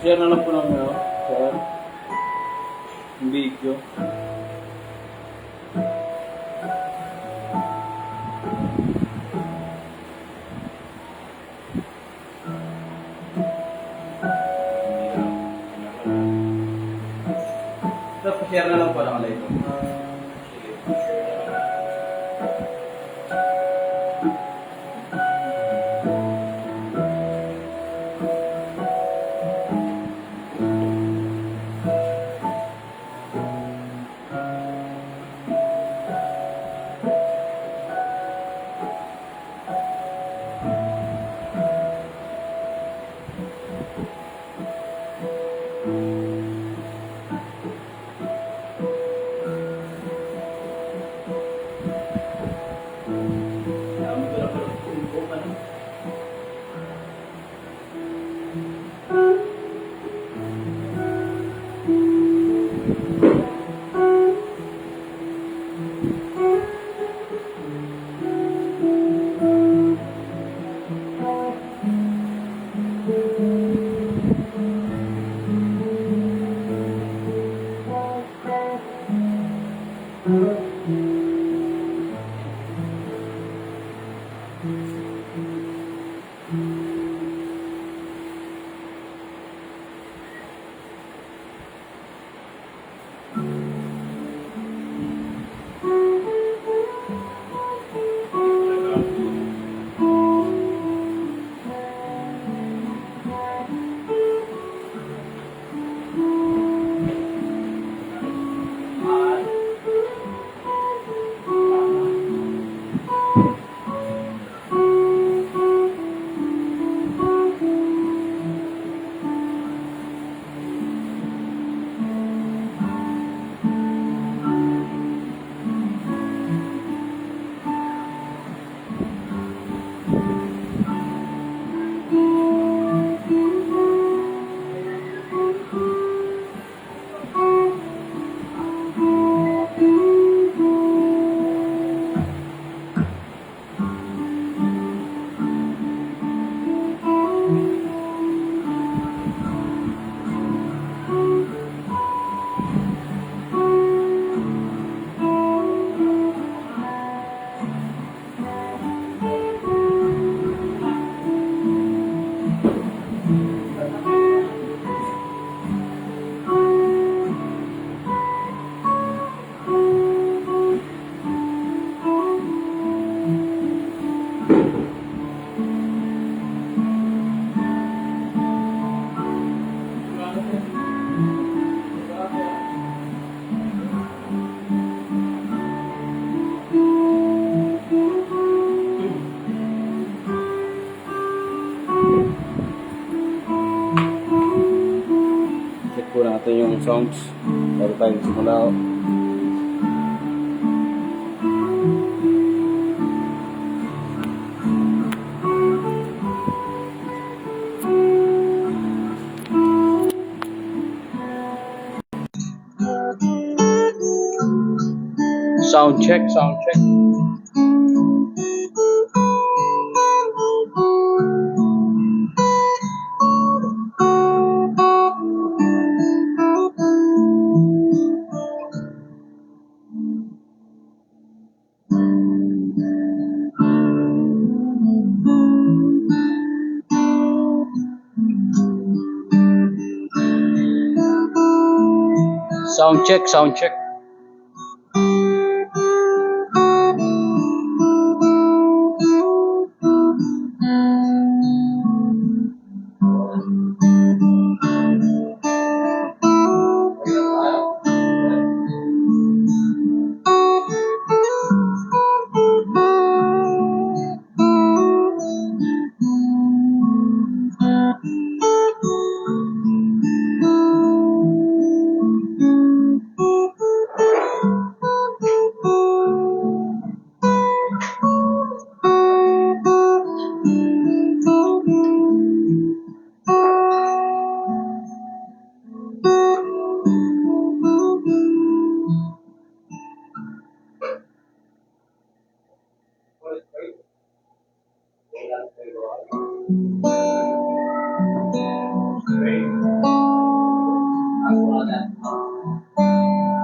Share na lang po ng share. Yung video. Ito, share na lang po lang ito. Check po natin yung sounds bago tayo simula. Sound check, sound check. Sound check, sound check.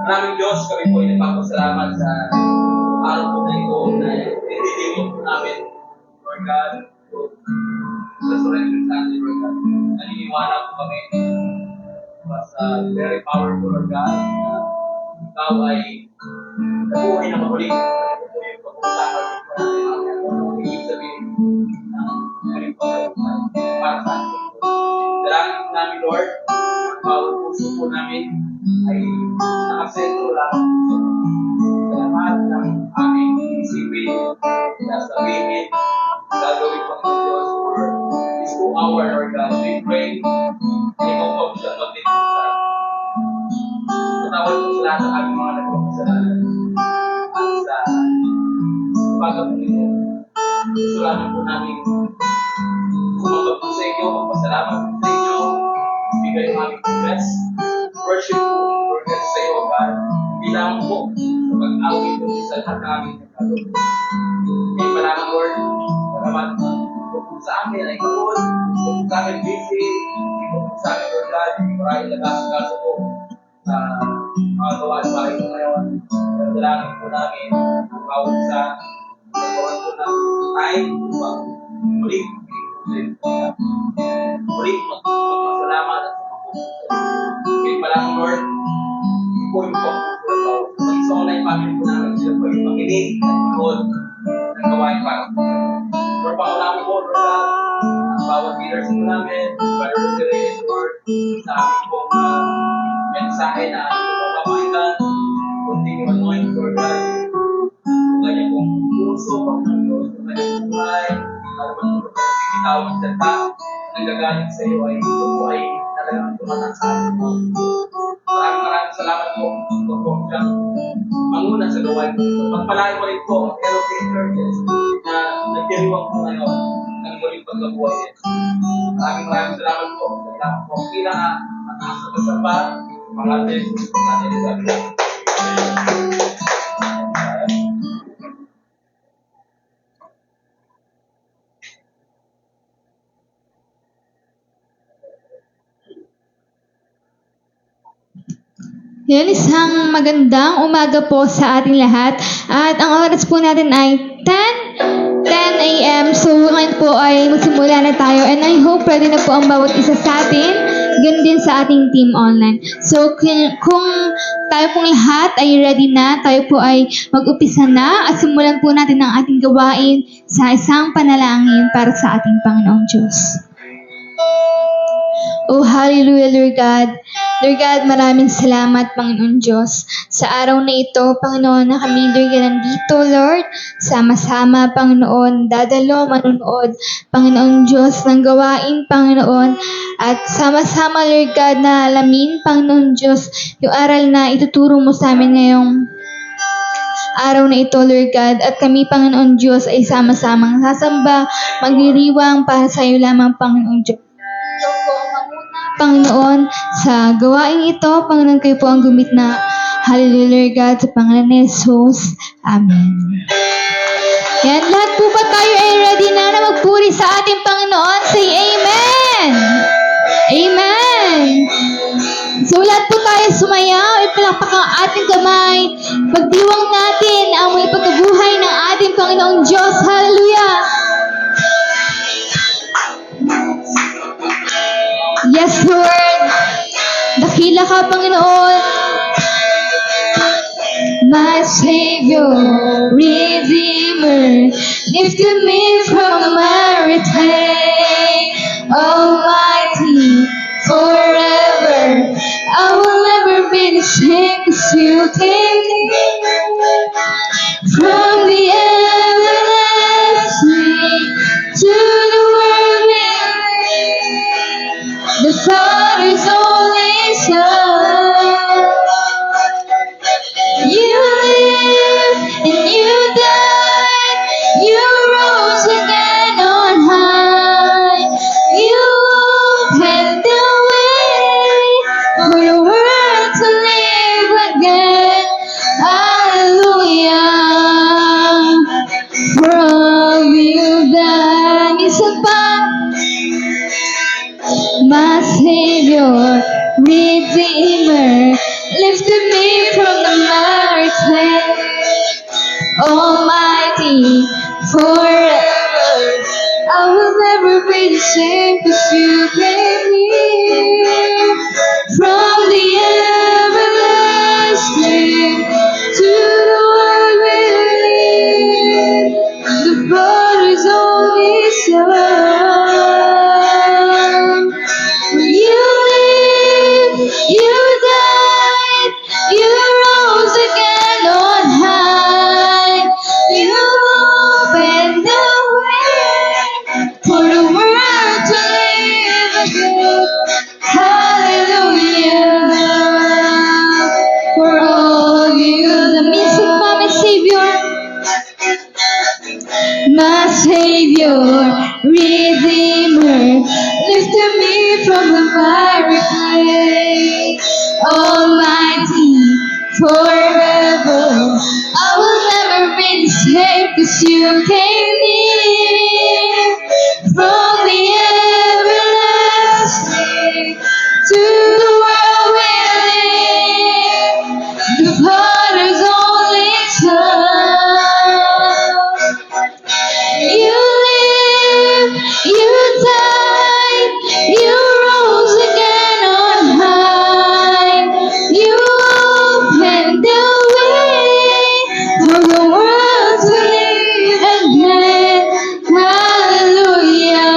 Maraming Diyos, kami po ay nagpapasalamat sa araw po na ito na nililingkod po namin, Lord God, Resurrection Sunday, Lord God. Naniniwala po kami sa very powerful, Lord God, na ikaw ay nabuhay na muli. Ito po yung pag-usapan po natin ang ibig sabihin ng very powerful para sa atin. Dalangin po namin, Lord, ang bawat puso po namin ay nakasentro lamang sa lahat ng aming isipin, sasabihin, gagawin pa ng Diyos for this 2 hour, Lord God. We pray, ikaw po siya mag-lead sa atin. Patawad po sa lahat ng aming mga nagpapasalanan at sa umaga po ito. Gusto lamang po namin kumabag po sa inyo, magpasalamat po sa inyo, bigay ang aming best, worship po, Lord God, sa iyo, God. Bilang po sa pag-awit po sa lahat ng aming nagkagawin. Kaya malamang, Lord, salamat po sa amin ay karoon, po sa amin busy, po sa amin, Lord God, maraming lagas-gasa po sa mga gawain bahay ko ngayon. Pero dalangin po namin ang bawat sa nagkawan po ng time, muli, muli, magpasalamat at kaya malamang, Lord, hindi po yung pagpupulat ako. Sa isang online family po namin, sila po yung makinig at manood ng gawain para po. Lord, pangunamin po, Lord God, ang bawat leaders po namin, Brother Reyes, Lord, sa aming pong mensahe na ating pong kapakaitan, continue anoint, Lord God, kung ganyan pong puso, Panginoon Diyos, kung ganyan pong buhay, para man po bibitawin sa ta, nanggagaling sa iyo ay ito po ay talagang tumatang sa atin po. Maraming salamat po. Ito po siyang manguna sa gawain po. Pagpalain mo rin po ang Elohim Churches na nagdiriwang po ngayon ng muling pagkabuhay din. Maraming salamat po. Salamat po. Kailangan at asa kasaba mga Jesus natin sa atin. Yan, isang magandang umaga po sa ating lahat. At ang oras po natin ay 10 a.m. So ngayon po ay magsimula na tayo. And I hope ready na po ang bawat isa sa atin. Ganun din sa ating team online. So kung tayo pong lahat ay ready na, tayo po ay mag-upisa na at simulan po natin ang ating gawain sa isang panalangin para sa ating Panginoong Diyos. Oh, hallelujah, Lord God. Lord God, maraming salamat, Panginoon Diyos. Sa araw na ito, Panginoon, na kami, Lord God, nandito, Lord. Sama-sama, Panginoon, dadalo, manunood, Panginoon Diyos, ng gawain, Panginoon. At sama-sama, Lord God, na alamin, Panginoon Diyos, yung aral na ituturo mo sa amin ngayong araw na ito, Lord God. At kami, Panginoon Diyos, ay sama-samang sasamba, magdiriwang para sa iyo lamang, Panginoon Diyos. Panginoon, sa gawain ito, Panginoon, kayo po ang gumit na. Hallelujah, Lord God, sa pangalan ni Jesus. Amen. Yan, lahat po ba tayo ay ready na magpuri sa ating Panginoon? Say Amen! Amen! So, lahat po tayo sumayaw, ipalakpak ang ating kamay, pagdiwang natin ang may pagkabuhay ng ating Panginoong Diyos. Hallelujah! Yes, Lord. Dakila ka, Panginoon. Savior, Redeemer, lifted me from the miry clay. Almighty, forever, I will never be the same, 'cause you came from the everlasting to the world beneath. The Father's only Son. You lived and you died, you rose again on high. You opened the way for the world to live again. Hallelujah. For all you've done, isa pa. My Savior, Redeemer, lifted me from the miry clay. Almighty, forever, I will never be the same, 'cause you gave me from the everlasting to the world within. The Father's only Son. You lived, you died, you rose again on high. You opened the way for the world to live again. Hallelujah. For all you, the music by my Savior. My Savior, Redeemer, lifted me from the miry clay. Almighty, forever, I will never be the same, 'cause you came near from the everlasting to the world we live. The Father's only Son. You lived, you died, you rose again on high. You opened the way for the world to live again. Hallelujah.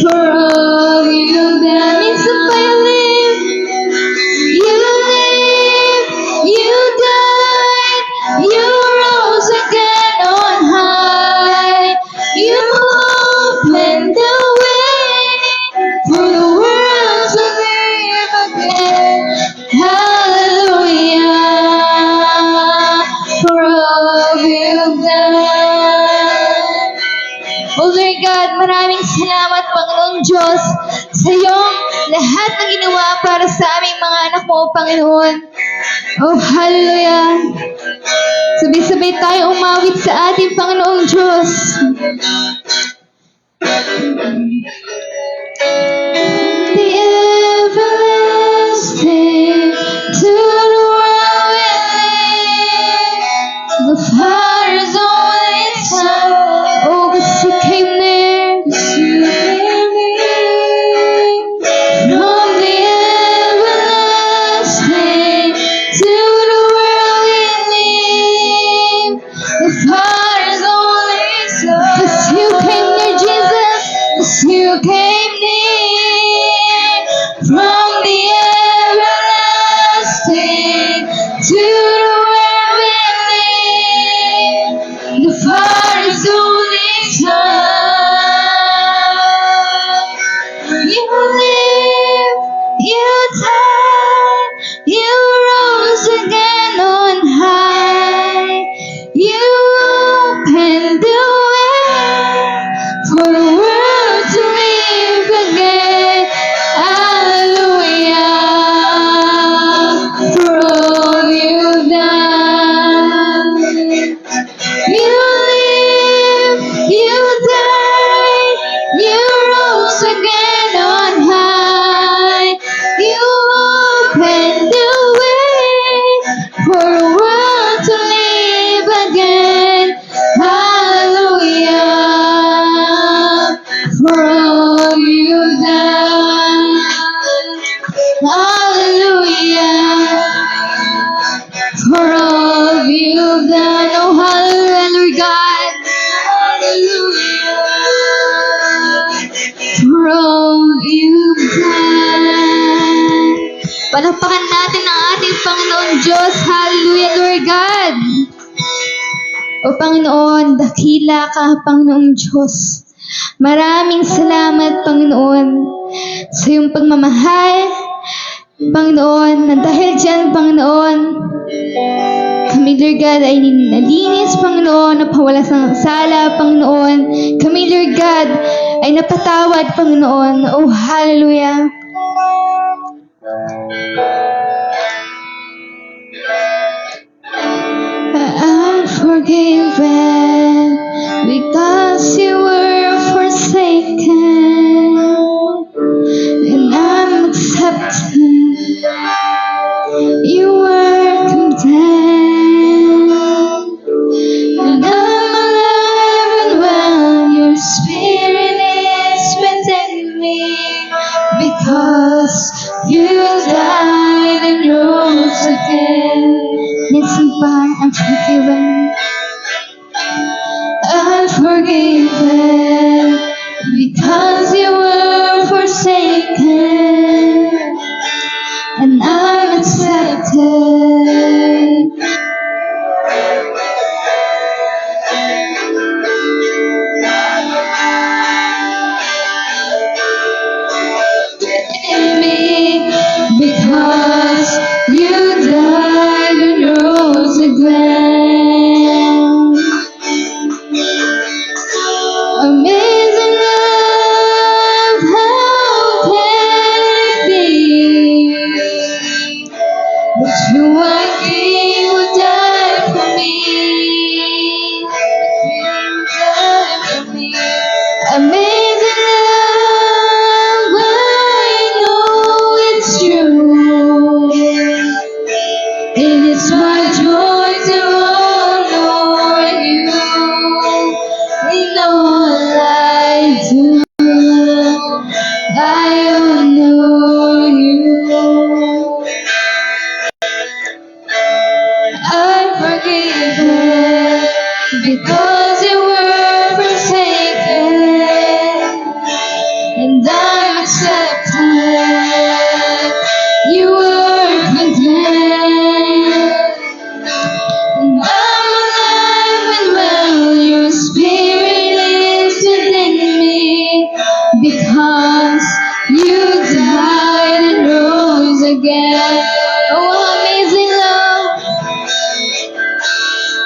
For all you've done, it's a live. You lived, you died, you rose again on high. You opened the way for the world to live again. Hallelujah. For all you've done. Oh Lord God, maraming salamat, Panginoong Diyos, sa iyong lahat ng ginawa para sa aming mga anak mo, Panginoon. Oh, hallelujah. Sabay-sabay tayo umawit sa ating Panginoong Diyos. The everlasting to the world we live. The Father's only Son. Oh, 'cause you came near, 'cause you came near. From the everlasting to the world we live. The Father's only Son. 'Cause you came near, Jesus. 'Cause you came near. From the everlasting to the world we live. Palakpakan natin ang ating Panginoon Diyos. Hallelujah, Lord God. O Panginoon, dakila ka, Panginoong Diyos. Maraming salamat, Panginoon, sa iyong pagmamahal, Panginoon, na dahil dyan, Panginoon, kami, Lord God, ay nalinis, Panginoon, napawalas ng sala, Panginoon. Kami, Lord God, ay napatawad, Panginoon. Oh, hallelujah. I'm forgiven because you were forsaken, and I'm accepted. You were condemned, and I'm alive and well. Your spirit is within me because you died and rose again. Listen, Bar, I'm forgiven. I'm forgiven because you were forsaken, and I'm accepted. In me because you died and rose again. Amazing love, how can it be that you are King would die for me? Die for me. Amazing love, I know it's true. It is my joy to honor you in all I do. I honor you. I'm forgiven because you were forsaken, and I'm accepted. You were condemned, and I'm alive and well. Your spirit is within me because you died and rose again. Oh, amazing love,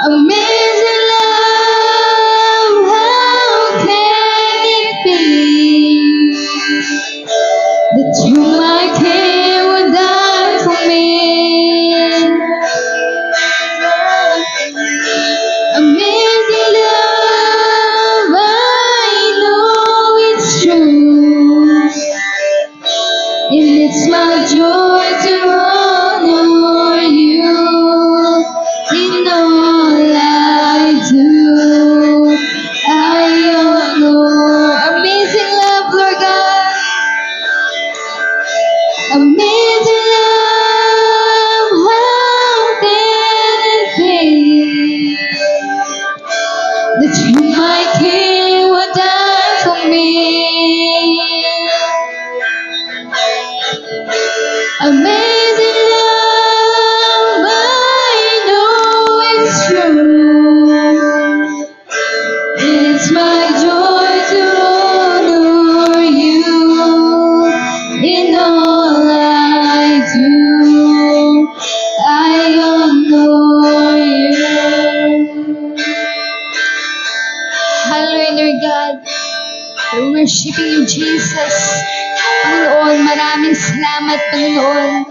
amazing love, how can it be that you, my King, would die for me? Amazing love, I know it's true, and it's my joy to honor you in all I do. I honor. Amazing love, Lord God. Amazing love, how can it be that you, my King, would die for me? Amazing love, I know it's true. It's my joy to honor you in all I do. I honor you. Hallelujah, Lord God. We're worshiping you, Jesus. Panginoon, maraming salamat, Panginoon.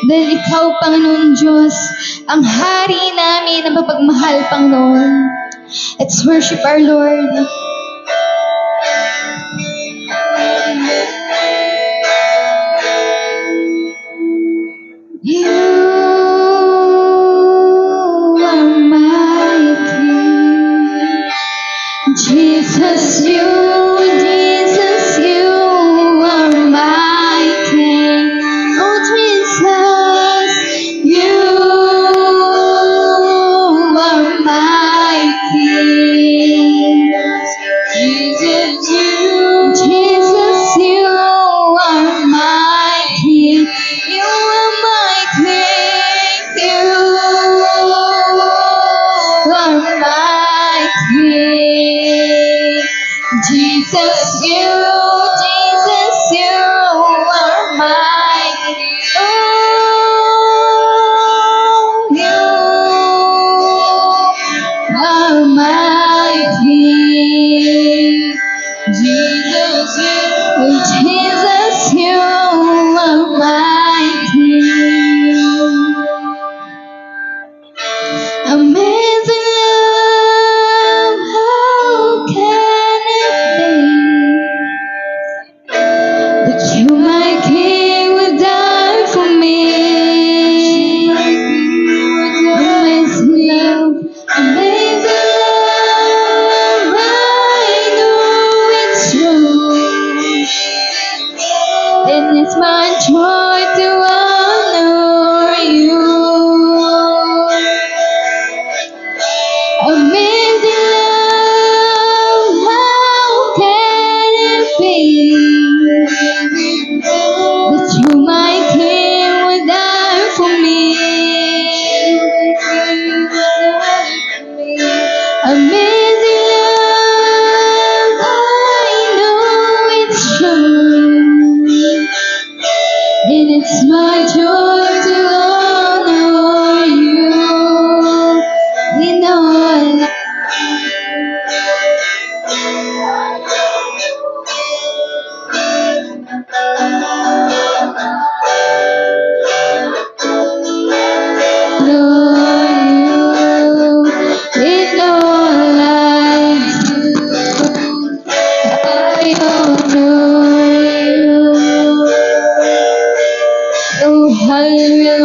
Dahil ikaw, Panginoon Diyos, ang hari namin na mapagmahal, Panginoon. Let's worship our Lord. You are my King. Jesus, you are my King. Oh, Jesus, you are my King. Jesus, you are mighty. Oh, you are mighty. Jesus, you are mighty. Amazing love, how can it be that you, my King, would die for me? Amazing love, I know it's true, and it's my joy to honor you. Amazing love, how can it be that you, my King, would die for me? Amazing love, I know it's true, and it's my joy to honor you. You know I know you in all I do. I honor you. Oh, hallelujah.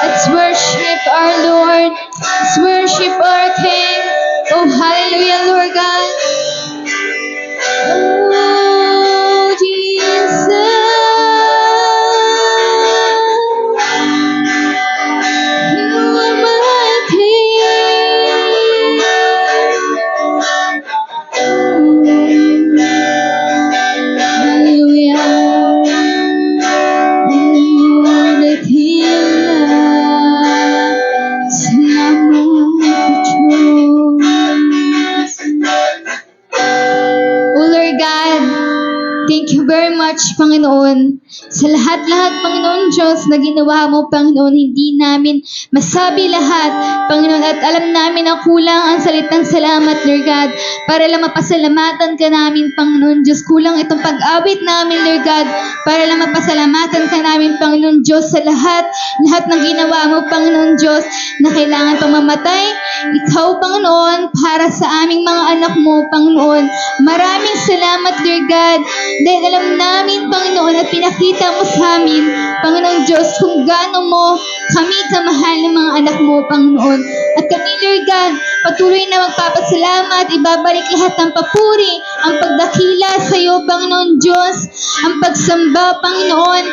Let's worship our Lord. Let's worship our King. Oh, hallelujah, Lord God. Oh, Jesus. You are my King. O Lord God, thank you very much, Panginoon, sa lahat-lahat, Panginoon Diyos, na ginawa mo, Panginoon. Hindi namin masabi lahat, Panginoon, at alam namin na kulang ang salitang salamat, Lord God, para lang mapasalamatan ka namin, Panginoon Diyos. Kulang itong pag-awit namin, Lord God, para lang mapasalamatan ka namin, Panginoon Diyos, sa lahat ng ginawa mo, Panginoon Diyos, na kailangan pang mamatay. Ikaw, Panginoon, para sa aming mga anak mo, Panginoon. Maraming salamat, Lord God, dahil alam namin, Panginoon, at pinakita mo sa amin, Panginoon Diyos, kung gaano mo kami kamahal ng mga anak mo, Panginoon. At kami, Lord God, patuloy na magpapasalamat, ibabalik lahat ng papuri, ang pagdakila sa iyo, Panginoon Diyos, ang pagsamba, Panginoon,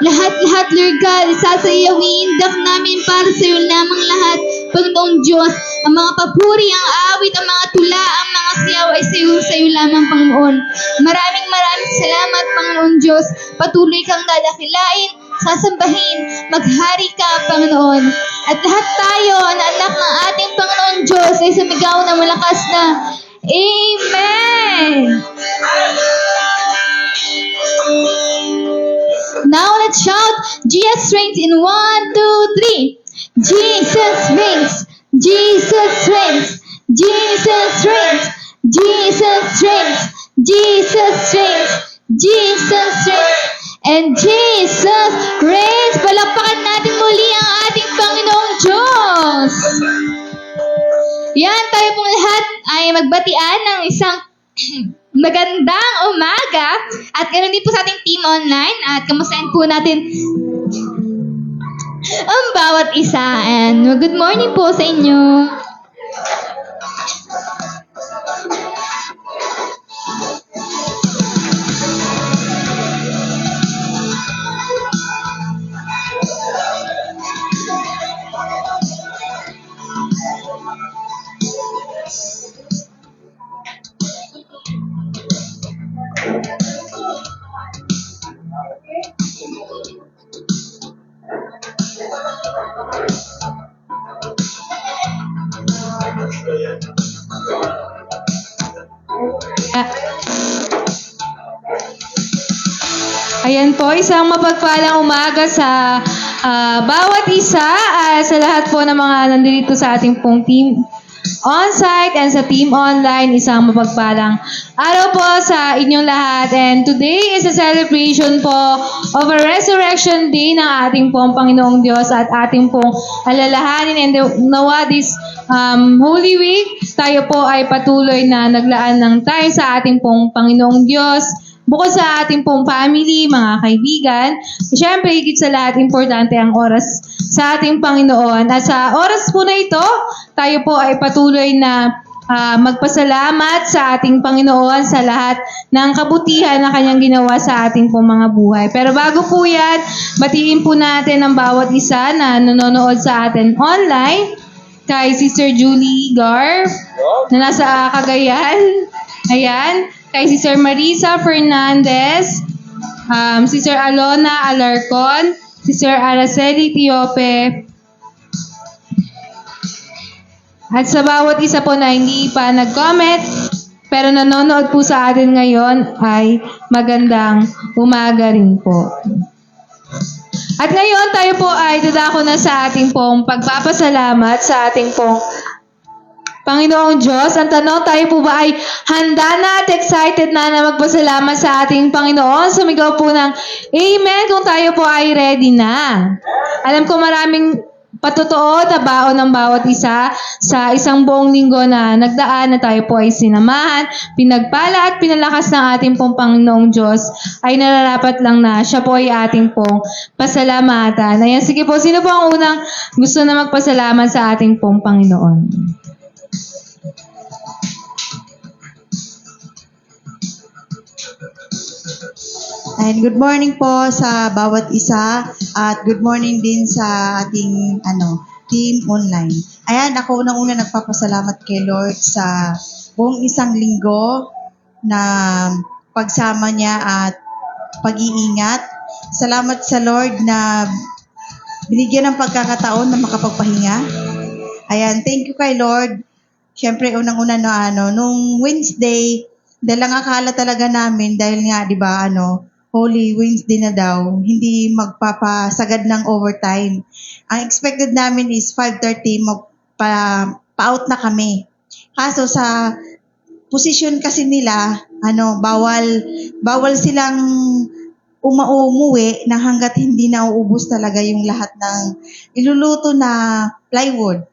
lahat-lahat, Lord God, isasayaw, iindak namin para sa iyo lamang lahat, Panginoong Diyos, ang mga papuri, ang awit, ang mga tula, ang mga siyaw ay sa iyo lamang, Panginoon. Maraming salamat, Panginoon Diyos. Patuloy kang dadakilain, sasambahin, maghari ka, Panginoon. At lahat tayo na anak ng ating Panginoon Diyos ay sumigaw na malakas na Amen! Now let's shout, Jesus reigns in 1, 2, 3. Jesus reigns! Jesus reigns! Jesus reigns! Jesus reigns! Jesus reigns! Jesus reigns! And Jesus reigns! Palakpakan natin muli ang ating Panginoong Diyos! Yan, tayo pong lahat ay magbatian ng isang magandang umaga at ganoon din po sa ating team online at kamustahin po natin ang bawat isa. And good morning po sa inyo. Ayan po, isang mapagpalang umaga sa bawat isa, sa lahat po ng mga nandito sa ating pong team on-site and sa team online. Isang mapagpalang araw po sa inyong lahat. And today is a celebration po of a Resurrection Day ng ating pong Panginoong Diyos at ating pong alalahanin. And nawa this Holy Week, tayo po ay patuloy na naglaan ng time sa ating pong Panginoong Diyos. Bukod sa ating pong family, mga kaibigan, syempre higit sa lahat, importante ang oras sa ating Panginoon. At sa oras po na ito, tayo po ay patuloy na magpasalamat sa ating Panginoon sa lahat ng kabutihan na Kanyang ginawa sa ating pong mga buhay. Pero bago po yan, batiin po natin ang bawat isa na nanonood sa atin online, kay Sister Julie Gar, na nasa Cagayan. Ayan. Kay Sister Marisa Fernandez, Sister Alona Alarcon, Sister Araceli Tiope, at sa bawat isa po na hindi pa nag-comment, pero nanonood po sa atin ngayon, ay magandang umaga rin po. At ngayon, tayo po ay dadako na sa ating pong pagpapasalamat sa ating pong Panginoong Diyos. Ang tanong, tayo po ba ay handa na at excited na magpasalamat sa ating Panginoon? Sumigaw po ng Amen kung tayo po ay ready na. Alam ko maraming patotoo na baon ng bawat isa sa isang buong linggo na nagdaan na tayo po ay sinamahan, pinagpala at pinalakas ng ating pong Panginoong Diyos, ay nararapat lang na siya po ay ating pong pasalamatan. Ayan, sige po, sino po ang unang gusto na magpasalamat sa ating pong Panginoon? And good morning po sa bawat isa at good morning din sa ating team online. Ayan, ako unang-una nagpapasalamat kay Lord sa buong isang linggo na pagsama niya at pag-iingat. Salamat sa Lord na binigyan ng pagkakataon na makapagpahinga. Ayan, thank you kay Lord. Siyempre, unang-una nung Wednesday, dahil lang akala talaga namin, dahil nga, di ba, Holy Wednesday na daw, hindi magpapasagad ng overtime. Ang expected namin is 5:30, pa-out na kami. Kaso sa position kasi nila, bawal silang umuwi na hanggat hindi na uubos talaga yung lahat ng iluluto na plywood.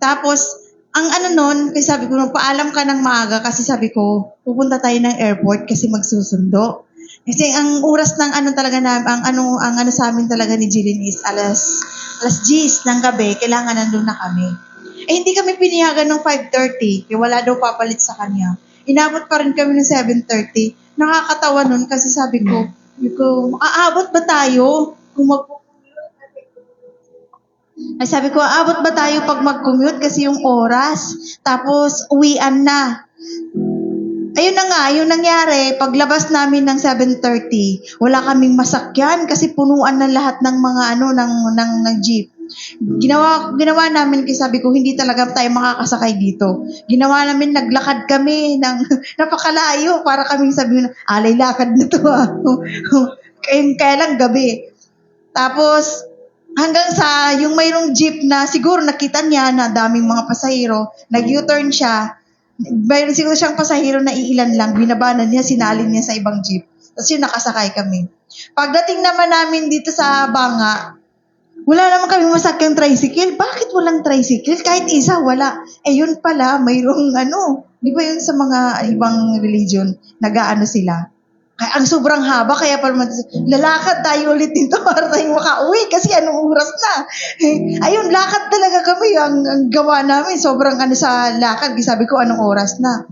Tapos, ang nun, kasi sabi ko, paalam ka ng maaga kasi sabi ko, pupunta tayo ng airport kasi magsusundo. Kasi ang oras ng talaga na, ang sa amin talaga ni Jillian is alas 10 ng gabi, kailangan nandun na kami. Hindi kami piniyagan ng 5:30, kaya wala daw papalit sa kanya. Inabot pa rin kami ng 7:30. Nakakatawa nun kasi sabi ko, aabot ba tayo kung sabi ko, aabot ba tayo pag mag-commute kasi yung oras, tapos uwian na. Ayun na nga, yung nangyari, paglabas namin ng 7:30, wala kaming masakyan kasi punuan na lahat ng mga ng jeep. Ginawa namin kasi sabi ko, hindi talaga tayo makakasakay dito. Ginawa namin, naglakad kami ng napakalayo para kaming sabihin, alay lakad na to kaya lang gabi. Tapos, hanggang sa yung mayroong jeep na siguro nakita niya na daming mga pasahero, nag-U-turn siya. Mayroon siguro siyang pasahero na iilan lang, binabanan niya, sinalin niya sa ibang jeep. Tapos yun, nakasakay kami. Pagdating naman namin dito sa Banga, wala naman kami masakyang tricycle. Bakit walang tricycle? Kahit isa, wala. Yun pala, mayroong di ba yun sa mga ibang religion, nag-aano sila. Kaya ang sobrang haba, kaya parang lalakad tayo ulit dito para tayong makauwi kasi anong oras na. Ayun, lakad talaga kami. Ang gawa namin, sobrang sa lakad. Sabi ko, anong oras na.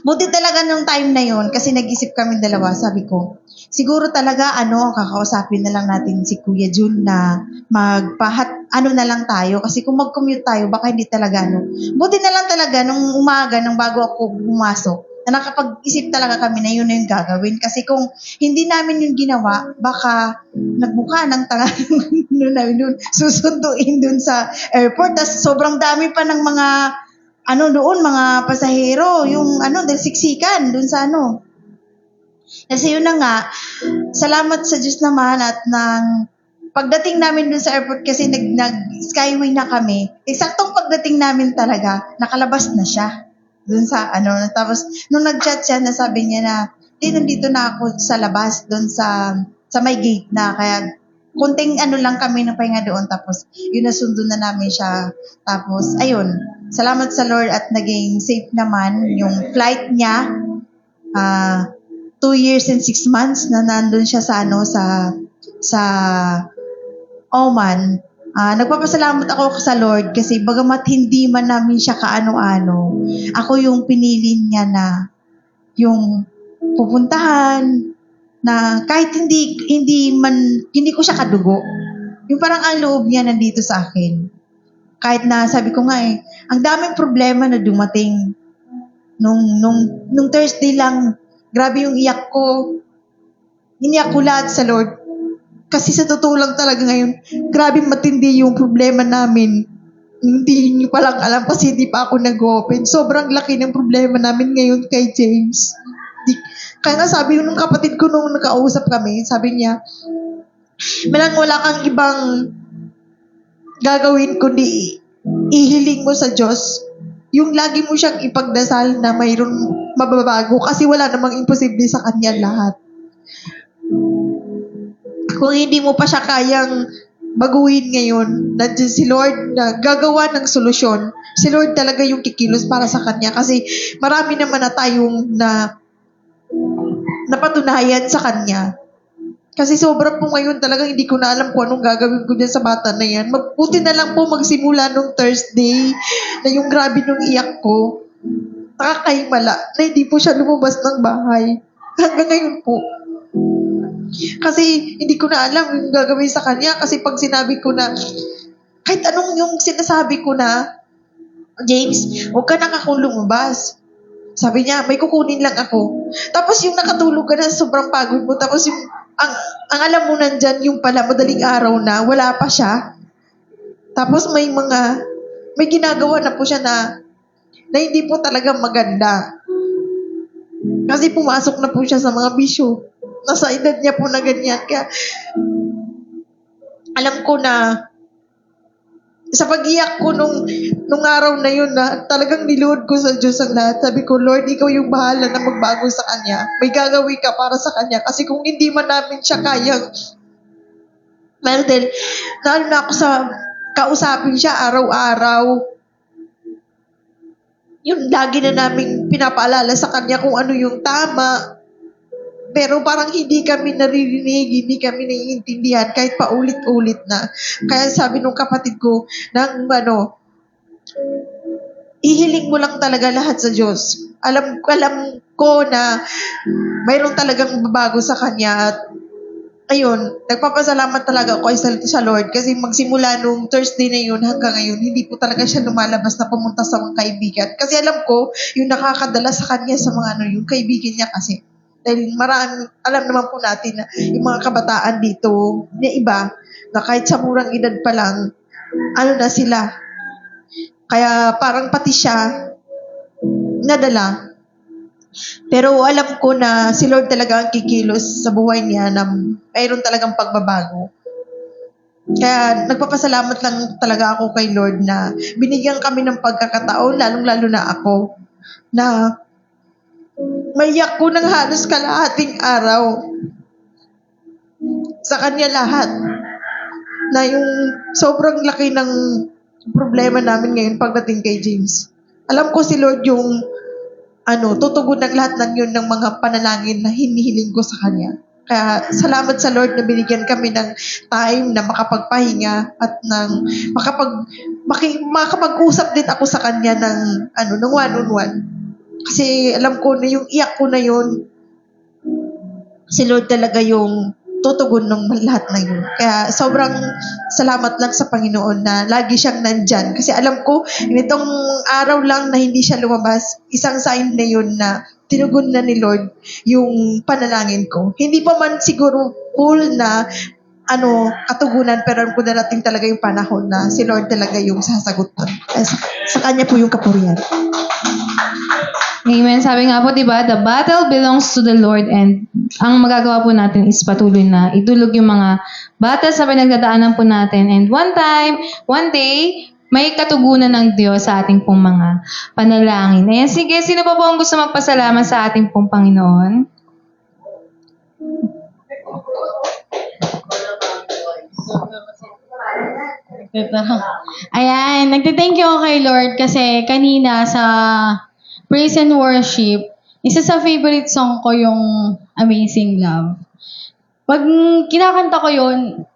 Buti talaga nung time na yon kasi nag-isip kami dalawa. Sabi ko, siguro talaga, kakausapin na lang natin si Kuya Jun na na lang tayo. Kasi kung mag-commute tayo, baka hindi talaga, Buti na lang talaga, nung umaga, nang bago ako pumasok, na nakapag-isip talaga kami na yun na yung gagawin. Kasi kung hindi namin yung ginawa, baka nagbuka ng tanga namin susunduin dun sa airport. Tapos sobrang dami pa ng mga doon, mga pasahero, yung dahil siksikan dun sa Kasi yun na nga, salamat sa Diyos naman at nang pagdating namin dun sa airport kasi nag-skyway na kami, eksaktong pagdating namin talaga, nakalabas na siya. Dun sa tapos nung nag-chat siya, nasabi niya na, nandito na ako sa labas, dun sa may gate na, kaya kunting lang kami ng pahinga doon, tapos yun nasundo na namin siya. Tapos, ayun, salamat sa Lord at naging safe naman yung flight niya. 2 years and 6 months na nandun siya sa Oman. Nagpapasalamat ako sa Lord kasi bagamat hindi man namin siya kaano-ano, ako yung pinili niya na yung pupuntahan na kahit hindi ko siya kadugo. Yung parang ang loob niya nandito sa akin. Kahit na sabi ko nga ang daming problema na dumating nung Thursday lang. Grabe yung iyak ko. Iniyak ko lahat sa Lord. Kasi sa totoo lang talaga ngayon, grabe matindi yung problema namin. Hindi niyo palang alam kasi hindi pa ako nag-open. Sobrang laki ng problema namin ngayon kay James. Kaya nga sabi nung kapatid ko nung nakausap kami, sabi niya, wala kang ibang gagawin kundi ihiling mo sa Diyos. Yung lagi mo siyang ipagdasal na mayroon mababago kasi wala namang imposible sa Kanya lahat. Kung hindi mo pa siya kayang baguhin ngayon, nandiyan si Lord na gagawa ng solusyon. Si Lord talaga yung kikilos para sa Kanya kasi marami naman na tayong napatunayan sa Kanya. Kasi sobra po ngayon talagang hindi ko na alam kung anong gagawin ko dyan sa bata na yan. Buti na lang po magsimula nung Thursday na yung grabe nung iyak ko. Nakakaimala na hindi po siya lumabas ng bahay. Hanggang ngayon po. Kasi hindi ko na alam yung gagawin sa kanya kasi pag sinabi ko na kahit anong yung sinasabi ko na, James, huwag ka na akong lumabas. Sabi niya, may kukunin lang ako. Tapos yung nakatulog ka na, sobrang pagod mo. Tapos yung, ang alam mo nandyan, yung pala, madaling araw na, wala pa siya. Tapos may ginagawa na po siya na hindi po talaga maganda. Kasi pumasok na po siya sa mga bisyo. Nasa edad niya po na ganyan. Kaya, alam ko na, sa pag-iyak ko nung araw na yun na talagang niluhod ko sa Diyos ang lahat. Sabi ko, Lord, ikaw yung bahala na magbago sa Kanya. May gagawin ka para sa Kanya. Kasi kung hindi man namin siya kayang, dahil na ako sa kausapin siya araw-araw. Yun, lagi na namin pinapaalala sa Kanya kung ano yung tama. Pero parang hindi kami naririnig, hindi kami naiintindihan kahit paulit-ulit na. Kaya sabi nung kapatid ko, ihiling mo lang talaga lahat sa Diyos. Alam ko na mayroon talagang babago sa Kanya. At ayun, nagpapasalamat talaga ako sa Lord kasi magsimula nung Thursday na yun hanggang ngayon, hindi po talaga siya lumalabas na pumunta sa mga kaibigan. Kasi alam ko, yung nakakadala sa Kanya sa mga yung kaibigan niya kasi. Dahil alam naman po natin na yung mga kabataan dito, na iba, na kahit sa murang edad pa lang, na sila. Kaya parang pati siya, nadala. Pero alam ko na si Lord talaga ang kikilos sa buhay niya na mayroon talagang pagbabago. Kaya nagpapasalamat lang talaga ako kay Lord na binigyan kami ng pagkakataon, lalong-lalo na ako, na maiyak ko ng halos kalahating araw sa Kanya lahat. Na yung sobrang laki ng problema namin ngayon pagdating kay James. Alam ko si Lord yung tutugon ng lahat ng yun ng mga panalangin na hinihiling ko sa Kanya. Kaya salamat sa Lord na binigyan kami ng time na makapagpahinga at makapag-usap din ako sa Kanya ng one-on-one. Kasi alam ko na yung iyak ko na yun, si Lord talaga yung tutugon ng lahat na yun. Kaya sobrang salamat lang sa Panginoon na lagi siyang nandyan. Kasi alam ko, nitong araw lang na hindi siya lumabas, isang sign na yun na tinugon na ni Lord yung panalangin ko. Hindi pa man siguro full na katugunan, pero kung darating talaga yung panahon na si Lord talaga yung sasagot nun. Sa Kanya po yung kapurihan. Amen. Sabi nga po, di ba, the battle belongs to the Lord and ang magagawa po natin is patuloy na idulog yung mga battles na pinagdadaanan po natin. And one day, may katugunan ng Diyos sa ating pong mga panalangin. Ayan, sige, sino pa po ang gusto magpasalamat sa ating pong Panginoon? Ayan, nagte-thank you ako kay Lord kasi kanina sa praise and worship, isa sa favorite song ko yung Amazing Love. Pag kinakanta ko yun,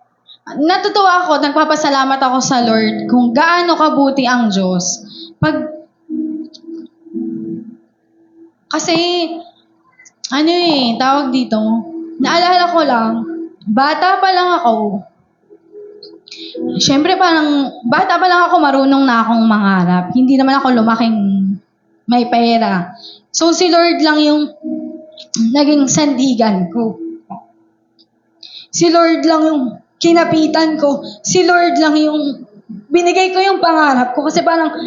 natutuwa ako, nagpapasalamat ako sa Lord kung gaano kabuti ang Diyos. Kasi, tawag dito, naalala ko lang, bata pa lang ako, syempre parang, bata pa lang ako, marunong na akong mangarap. Hindi naman ako lumaking may pera. So, si Lord lang yung naging sandigan ko. Si Lord lang yung kinapitan ko. Si Lord lang yung binigay ko yung pangarap ko. Kasi parang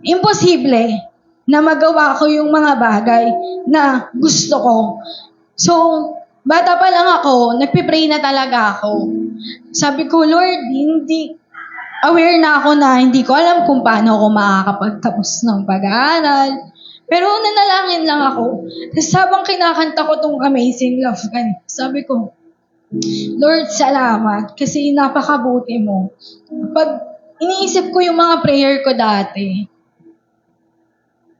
imposible na magawa ko yung mga bagay na gusto ko. So, bata pa lang ako, nagpipray na talaga ako. Sabi ko, Lord, aware na ako na hindi ko alam kung paano ako makakapagtapos ng pag-aaral. Pero nanalangin lang ako. Tapos habang kinakanta ko tong Amazing Love, sabi ko, Lord, salamat kasi napakabuti mo. Pag iniisip ko yung mga prayer ko dati,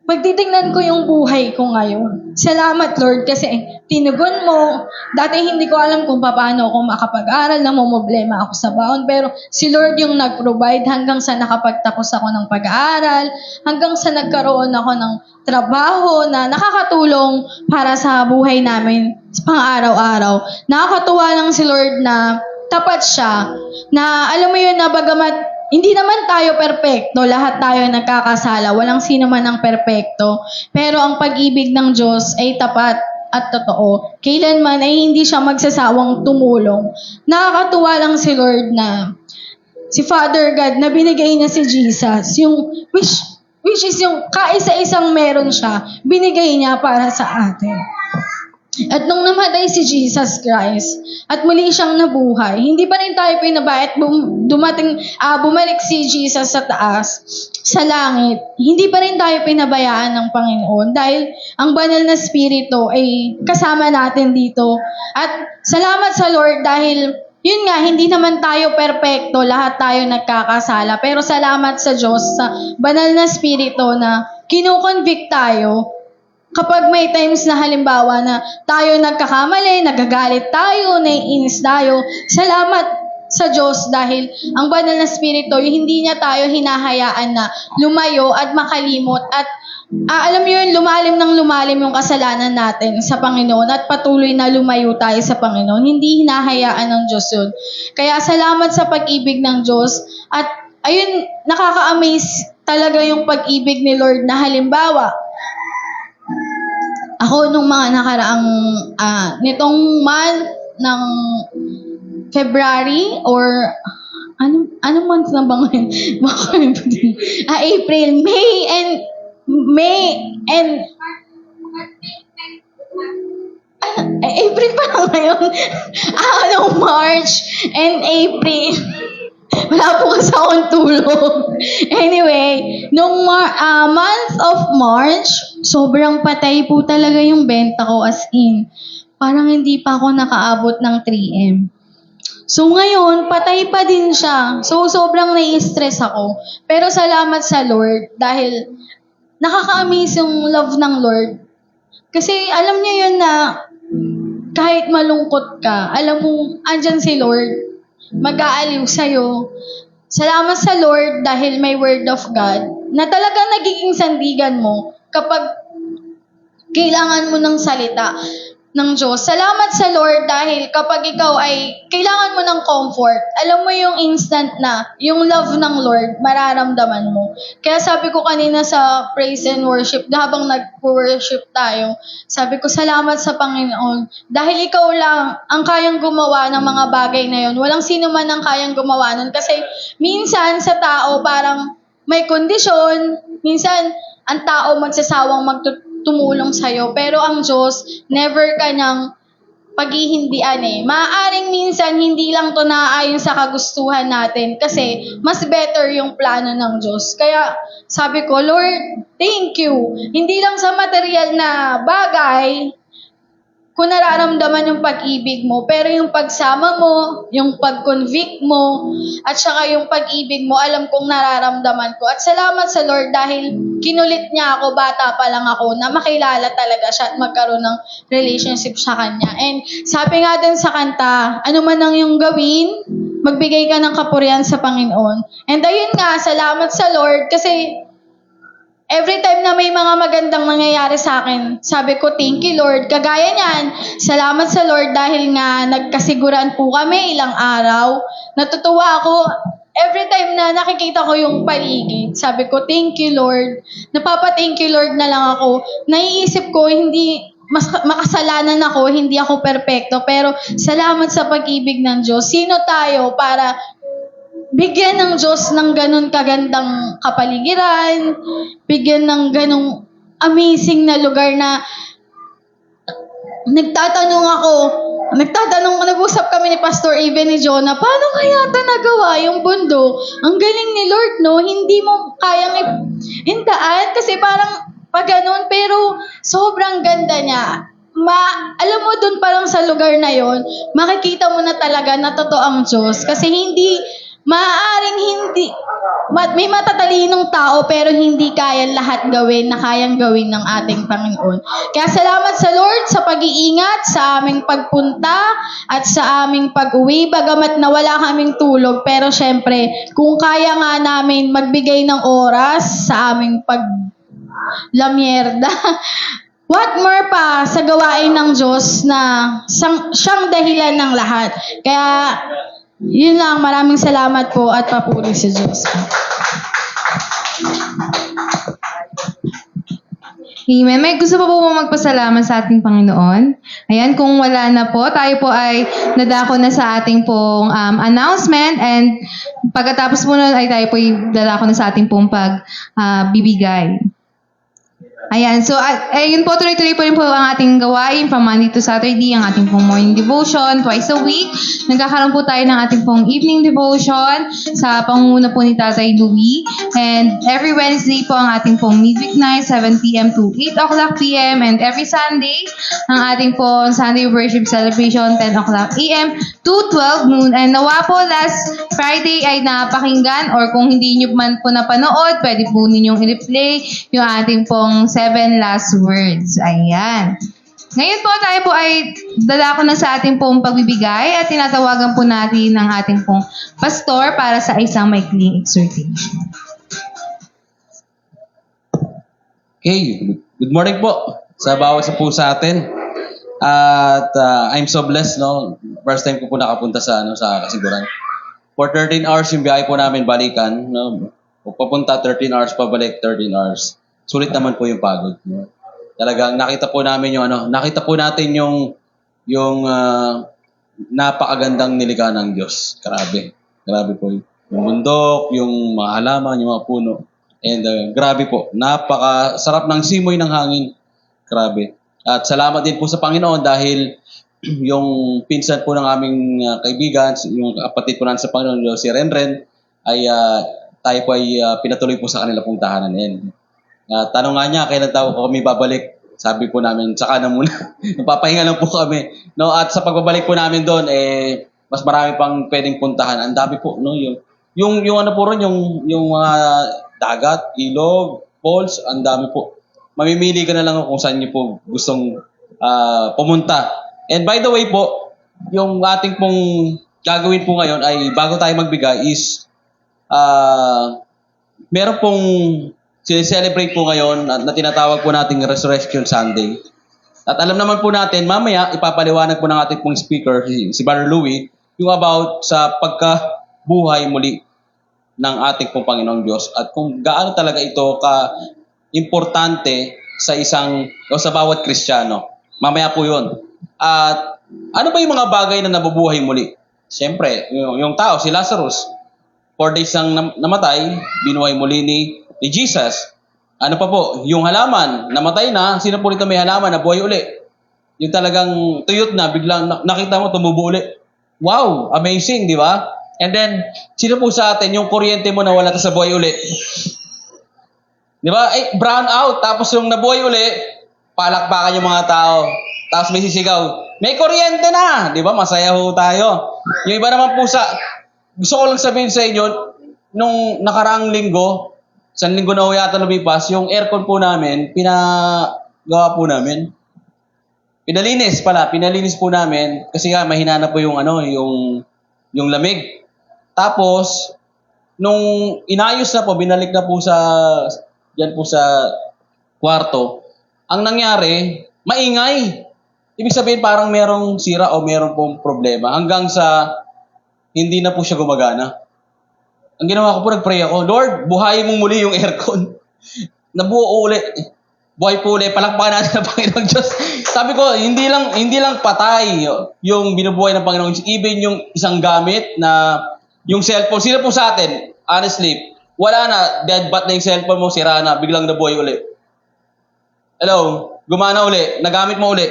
pag titingnan ko yung buhay ko ngayon, salamat Lord kasi tinugon mo. Dati hindi ko alam kung paano ako makapag-aral, namumblema ako sa baon. Pero si Lord yung nag-provide hanggang sa nakapagtapos ako ng pag-aaral, hanggang sa nagkaroon ako ng trabaho na nakakatulong para sa buhay namin pang-araw-araw. Nakakatuwa lang si Lord na tapat siya, na alam mo yun na bagamat hindi naman tayo perpekto, lahat tayo nagkakasala, walang sino man ang perpekto. Pero ang pag-ibig ng Diyos ay tapat at totoo. Kailanman ay hindi siya magsasawang tumulong. Nakakatuwa lang si Lord na si Father God na binigay niya si Jesus, yung which is yung kaisa-isang meron siya, binigay niya para sa atin. At nung namatay si Jesus Christ, at muli siyang nabuhay, hindi pa rin tayo pinabay at bumalik si Jesus sa taas, sa langit. Hindi pa rin tayo pinabayaan ng Panginoon dahil ang banal na spirito ay kasama natin dito. At salamat sa Lord dahil yun nga, hindi naman tayo perpekto, lahat tayo nagkakasala. Pero salamat sa Diyos, sa banal na spirito na kinukonvict tayo. Kapag may times na halimbawa na tayo nagkakamali, nagagalit tayo, naiinis tayo, salamat sa Diyos dahil ang banal na spirito, yung hindi niya tayo hinahayaan na lumayo at makalimot at alam mo yun, lumalim yung kasalanan natin sa Panginoon at patuloy na lumayo tayo sa Panginoon. Hindi hinahayaan ng Diyos yun. Kaya salamat sa pag-ibig ng Diyos at ayun, nakaka-amaze talaga yung pag-ibig ni Lord na halimbawa, ako nung mga nakaraang, nitong month ng February or anong month na ba ngayon? April, April pa lang ngayon. March and April. Wala po kasi akong tulog. Anyway, nung month of March, sobrang patay po talaga yung benta ko as in. Parang hindi pa ako nakaabot ng 3M. So ngayon, patay pa din siya. So sobrang nai-stress ako. Pero salamat sa Lord dahil nakaka-amaze yung love ng Lord. Kasi alam niya yun na kahit malungkot ka, alam mo, andyan si Lord. Mag-aaliw sa'yo. Salamat sa Lord dahil may word of God na talagang nagiging sandigan mo kapag kailangan mo ng salita ng Diyos. Salamat sa Lord dahil kapag ikaw ay kailangan mo ng comfort, alam mo yung instant na, yung love ng Lord, mararamdaman mo. Kaya sabi ko kanina sa praise and worship, habang nag-worship tayo, sabi ko salamat sa Panginoon dahil ikaw lang ang kayang gumawa ng mga bagay na yun. Walang sino man ang kayang gumawa nun. Kasi minsan sa tao parang may kondisyon, minsan ang tao magsasawang tumulong sa'yo. Pero ang Diyos, never kanyang paghihindian eh. Maaaring minsan hindi lang to naaayon sa kagustuhan natin kasi mas better yung plano ng Diyos. Kaya sabi ko, Lord, thank you. Hindi lang sa material na bagay, kung nararamdaman yung pag-ibig mo, pero yung pagsama mo, yung pag-convict mo, at saka yung pag-ibig mo, alam kong nararamdaman ko. At salamat sa Lord dahil kinulit niya ako, bata pa lang ako, na makilala talaga siya at magkaroon ng relationship sa kanya. And sabi nga din sa kanta, ano man ang iyong gawin, magbigay ka ng kapurihan sa Panginoon. And ayun nga, salamat sa Lord kasi every time na may mga magandang nangyayari sa akin, sabi ko, thank you Lord. Kagaya niyan, salamat sa Lord dahil nga nagkasiguran po kami ilang araw. Natutuwa ako every time na nakikita ko yung paligid. Sabi ko, thank you Lord. Napapa-thank you Lord na lang ako. Naiisip ko, hindi makasalanan ako, hindi ako perpekto. Pero salamat sa pag-ibig ng Diyos. Sino tayo para bigyan ng Diyos ng ganun kagandang kapaligiran, bigyan ng ganung amazing na lugar na nag-usap kami ni Pastor Even ni Jonah, paano kaya ito nagawa yung bundok? Ang galing ni Lord, no? Hindi mo kayang indaan kasi parang pag ganun, pero sobrang ganda niya. Alam mo, dun pa lang sa lugar na yon, makikita mo na talaga na totoo ang Diyos. Kasi may matatalinong tao pero hindi kaya lahat gawin na kayang gawin ng ating Panginoon. Kaya salamat sa Lord sa pag-iingat, sa aming pagpunta at sa aming pag-uwi. Bagamat na wala kaming tulog, pero syempre, kung kaya nga namin magbigay ng oras sa aming paglamyerda, what more pa sa gawain ng Diyos na siyang dahilan ng lahat. Kaya yun lang, maraming salamat po at papuri sa Diyos. Amen. May gusto pa po magpasalamat sa ating Panginoon. Ayan, kung wala na po, tayo po ay nadako na sa ating pong announcement, and pagkatapos po nun ay tayo po ay dadako na sa ating pong pagbibigay. Ayan, so ayun po, tuloy-tuloy po rin po ang ating gawain from Monday to Saturday, ang ating pong morning devotion twice a week. Nagkakaroon po tayo ng ating pong evening devotion sa pangunguna po ni Tatay Louie. And every Wednesday po ang ating pong midweek night, 7 p.m. to 8 o'clock p.m. And every Sunday, ang ating pong Sunday worship celebration, 10 o'clock a.m. to 12 noon. And nawa po last Friday ay napakinggan, or kung hindi nyo man po napanood, pwede po ninyong i-replay yung ating pong 7 last words. Ayan. Ngayon po tayo po ay dadako na sa ating pong pagbibigay at tinatawagan po natin ang ating pong pastor para sa isang maikling exhortation. Okay, good morning po sa bawat isa po sa atin. At I'm so blessed, no? First time ko po nakapunta sa Kasiguran. For 13 hours yung biyahe po namin balikan, no? Papunta 13 hours, pabalik 13 hours. Sulit naman po yung pagod, no? Talagang nakita po natin yung napakagandang nilikha ng Diyos. Grabe po yung bundok, yung mga halaman, yung mga puno. And grabe po, napakasarap ng simoy ng hangin. Grabe. At salamat din po sa Panginoon dahil yung pinsan po ng aming kaibigan, yung kapatid po natin sa Panginoon, si Renren, ay tayo po ay pinatuloy po sa kanila pong tahanan. Tanong nga niya, kailan daw kami babalik? Sabi po namin, saka na muna. Napapahinga lang po kami. No? At sa pagbabalik po namin doon, mas marami pang pwedeng puntahan. Ang dami po, no? Yung ano po ron, yung mga dagat, ilog, falls, ang dami po. Mamimili ka na lang kung saan niyo po gustong pumunta. And by the way po, yung ating pong gagawin po ngayon ay bago tayo magbigay is meron pong celebrate po ngayon na tinatawag po nating Resurrection Sunday. At alam naman po natin, mamaya ipapaliwanag po ng ating pong speaker, si Brother Louie, yung about sa pagkabuhay muli ng ating pong Panginoong Diyos at kung gaano talaga ito ka-importante sa sa bawat Kristiyano. Mamaya po yun. At ano ba yung mga bagay na nabubuhay muli? Siyempre, yung tao, si Lazarus, 4 days nang namatay, binuhay muli ni Jesus. Ano pa po? Yung halaman, namatay na. Sino po rito may halaman na buhay uli? Yung talagang tuyot na, biglang nakita mo, tumubo uli. Wow! Amazing, di ba? And then, sino po sa atin, yung kuryente mo nawala ta sa buhay uli? Di ba? Brown out. Tapos yung nabuhay uli, palakpakan yung mga tao. Tapos may sisigaw, may kuryente na! Di ba? Masaya ho tayo. Yung iba naman po gusto ko lang sabihin sa inyo, nung nakaraang linggo, isang linggo na ho yata lumipas, yung aircon po namin, pinagawa po namin. Pinalinis po namin, kasi nga mahina na po yung yung lamig. Tapos, nung inayos na po, binalik na po diyan po sa kwarto, ang nangyari, maingay. Ibig sabihin parang merong sira o merong pong problema hanggang sa hindi na po siya gumagana. Ang ginawa ko po, nagpray ako, Lord, buhayin mo muli yung aircon. Nabuo uli. Buhay po uli. Palakpakan natin ang Panginoong Diyos. Sabi ko, hindi lang patay yung binubuhay ng Panginoong Diyos. Even yung isang gamit na yung cellphone. Sino po sa atin? Honestly, wala na. Dead bat na yung cellphone mo, sira na. Biglang nabuhay uli. Hello? Gumana uli. Nagamit mo uli.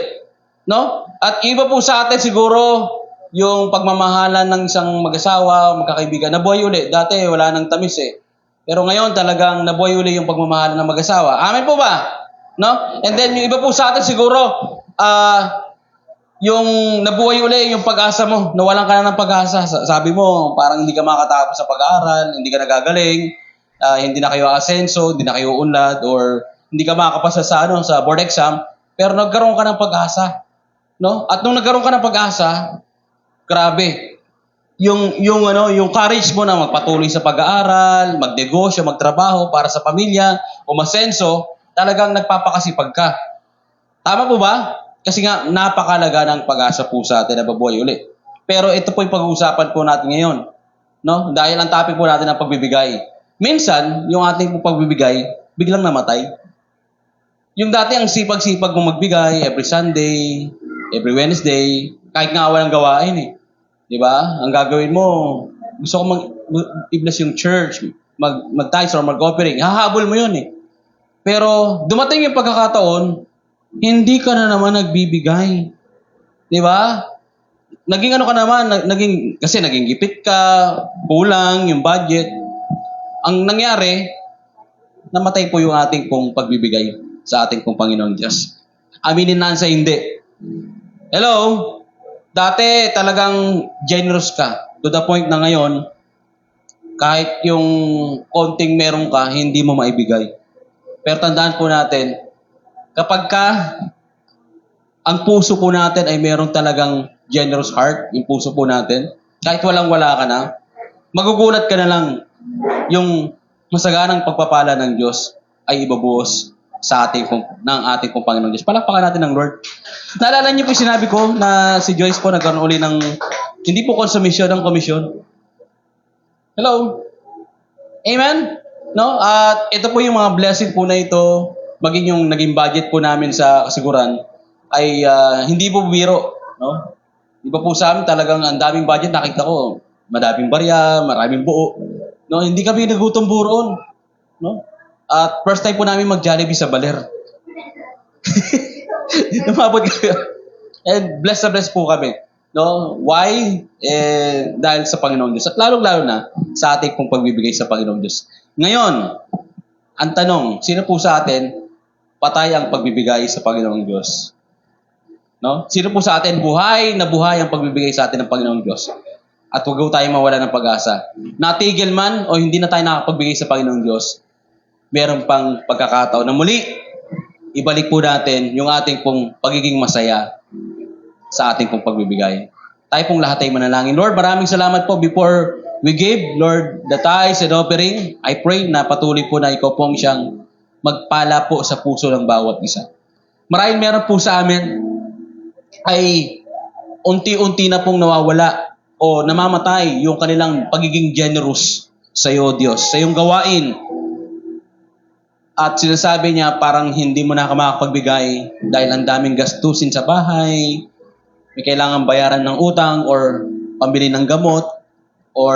No? At iba po sa atin siguro yung pagmamahalan ng isang mag-asawa, magkakaibigan, nabuhay uli. Dati wala nang tamis eh. Pero ngayon talagang nabuhay uli yung pagmamahalan ng mag-asawa. Amen po ba? No? And then yung iba po sa atin siguro, yung nabuhay uli yung pag-asa mo, nawalan ka na ng pag-asa. Sabi mo, parang hindi ka makatapos sa pag-aaral, hindi ka nagagaling, hindi na kayo asenso, hindi na kayo unlad, or hindi ka makakapasa sa board exam, pero nagkaroon ka ng pag-asa. No? At nung nagkaroon ka ng pag-asa, grabe. Yung courage mo na magpatuloy sa pag-aaral, magnegosyo, magtrabaho para sa pamilya, umasenso, talagang nagpapakasipag ka. Tama po ba? Kasi nga, napakalaga ng pag-asa po sa atin na babuhay uli. Pero ito po yung pag-uusapan po natin ngayon. No? Dahil ang topic po natin ang pagbibigay. Minsan, yung ating po pagbibigay, biglang namatay. Yung dati ang sipag-sipag mong magbigay every Sunday, every Wednesday, kahit nga walang gawain eh. Di ba? Ang gagawin mo, gusto ko i-bless yung church, mag-tithes or mag-offering. Hahabol mo yun eh. Pero dumating yung pagkakataon, hindi ka na naman nagbibigay. Di ba? Naging ka naman, kasi naging gipit ka, kulang yung budget. Ang nangyari, namatay po yung ating pong pagbibigay sa ating pong Panginoong Diyos. Aminin na sa hindi. Hello? Dati talagang generous ka. To the point na ngayon, kahit yung konting meron ka, hindi mo maibigay. Pero tandaan po natin, kapag ang puso po natin ay meron talagang generous heart, yung puso po natin, kahit walang-wala ka na, magugulat ka na lang yung masaganang pagpapala ng Diyos ay ibabuhos sa ating pong Panginoong Diyos. Palakpakan natin ng Lord. Naalala niyo po sinabi ko na si Joyce po nagkaroon uli ng, hindi po konsumisyon, ng komisyon. Hello? Amen? No? At ito po yung mga blessing po na ito, maging yung naging budget po namin sa kasiguran, ay hindi po biro. No? Iba po sa amin talagang ang daming budget, nakita ko, madaming barya, maraming buo. No? Hindi kami nagutom buroon. No? At first time po namin mag-Jollibee sa Baler. Lumabot kami. And blessed na blessed po kami. No? Why? Dahil sa Panginoong Diyos. At lalong-lalo na sa ating pong pagbibigay sa Panginoong Diyos. Ngayon, ang tanong, sino po sa atin patay ang pagbibigay sa Panginoong Diyos? No? Sino po sa atin buhay na buhay ang pagbibigay sa atin ng Panginoong Diyos? At huwag tayong mawala ng pag-asa. Natigil man o hindi na tayo nakapagbigay sa Panginoong Diyos, meron pang pagkakataon na muli, ibalik po natin yung ating pong pagiging masaya sa ating pong pagbibigay. Tayo pong lahat ay manalangin. Lord, maraming salamat po before we give, Lord, the tithes and offering. I pray na patuloy po na ikaw pong siyang magpala po sa puso ng bawat isa. Marahil meron po sa amin ay unti-unti na pong nawawala o namamatay yung kanilang pagiging generous sa iyo, Diyos, sa iyong gawain. At sinasabi niya parang hindi mo na makakapagbigay dahil ang daming gastusin sa bahay, may kailangan bayaran ng utang or pambili ng gamot or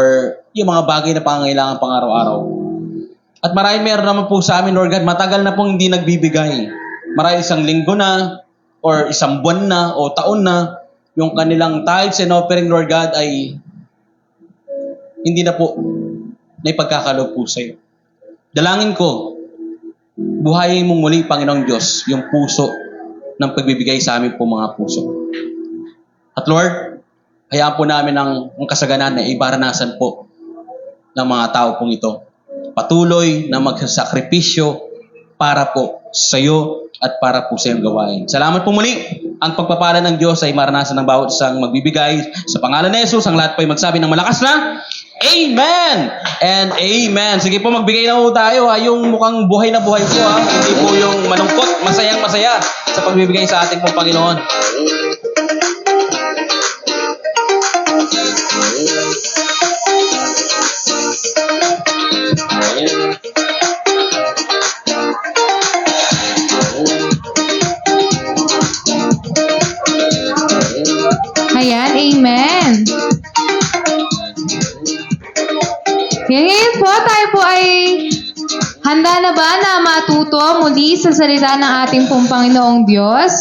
yung mga bagay na pangangailangan pang araw-araw. At marahil meron naman po sa amin, Lord God, matagal na pong hindi nagbibigay. Marahil isang linggo na, or isang buwan na, o taon na, yung kanilang tithes and offering, Lord God, ay hindi na po naipagkakaloob po sa iyo. Dalangin ko, buhayin mong muli, Panginoong Diyos, yung puso ng pagbibigay sa amin po mga puso. At Lord, hayaan po namin ang kasaganan na ibaranasan po ng mga tao pong ito. Patuloy na magsasakripisyo para po sa iyo at para po sa iyong gawain. Salamat po muli. Ang pagpapala ng Diyos ay maranasan ng bawat isang magbibigay. Sa pangalan ni Jesus, ang lahat po ay magsabi ng malakas na Amen and Amen. Sige po, magbigay na po tayo. Yung mukhang buhay na buhay po. Hindi po yung malungkot, masayang masaya sa pagbibigay sa ating pong Panginoon. Ayan, amen. Ngayon po, tayo po ay handa na ba na matuto muli sa salita ng ating pong Panginoong Diyos?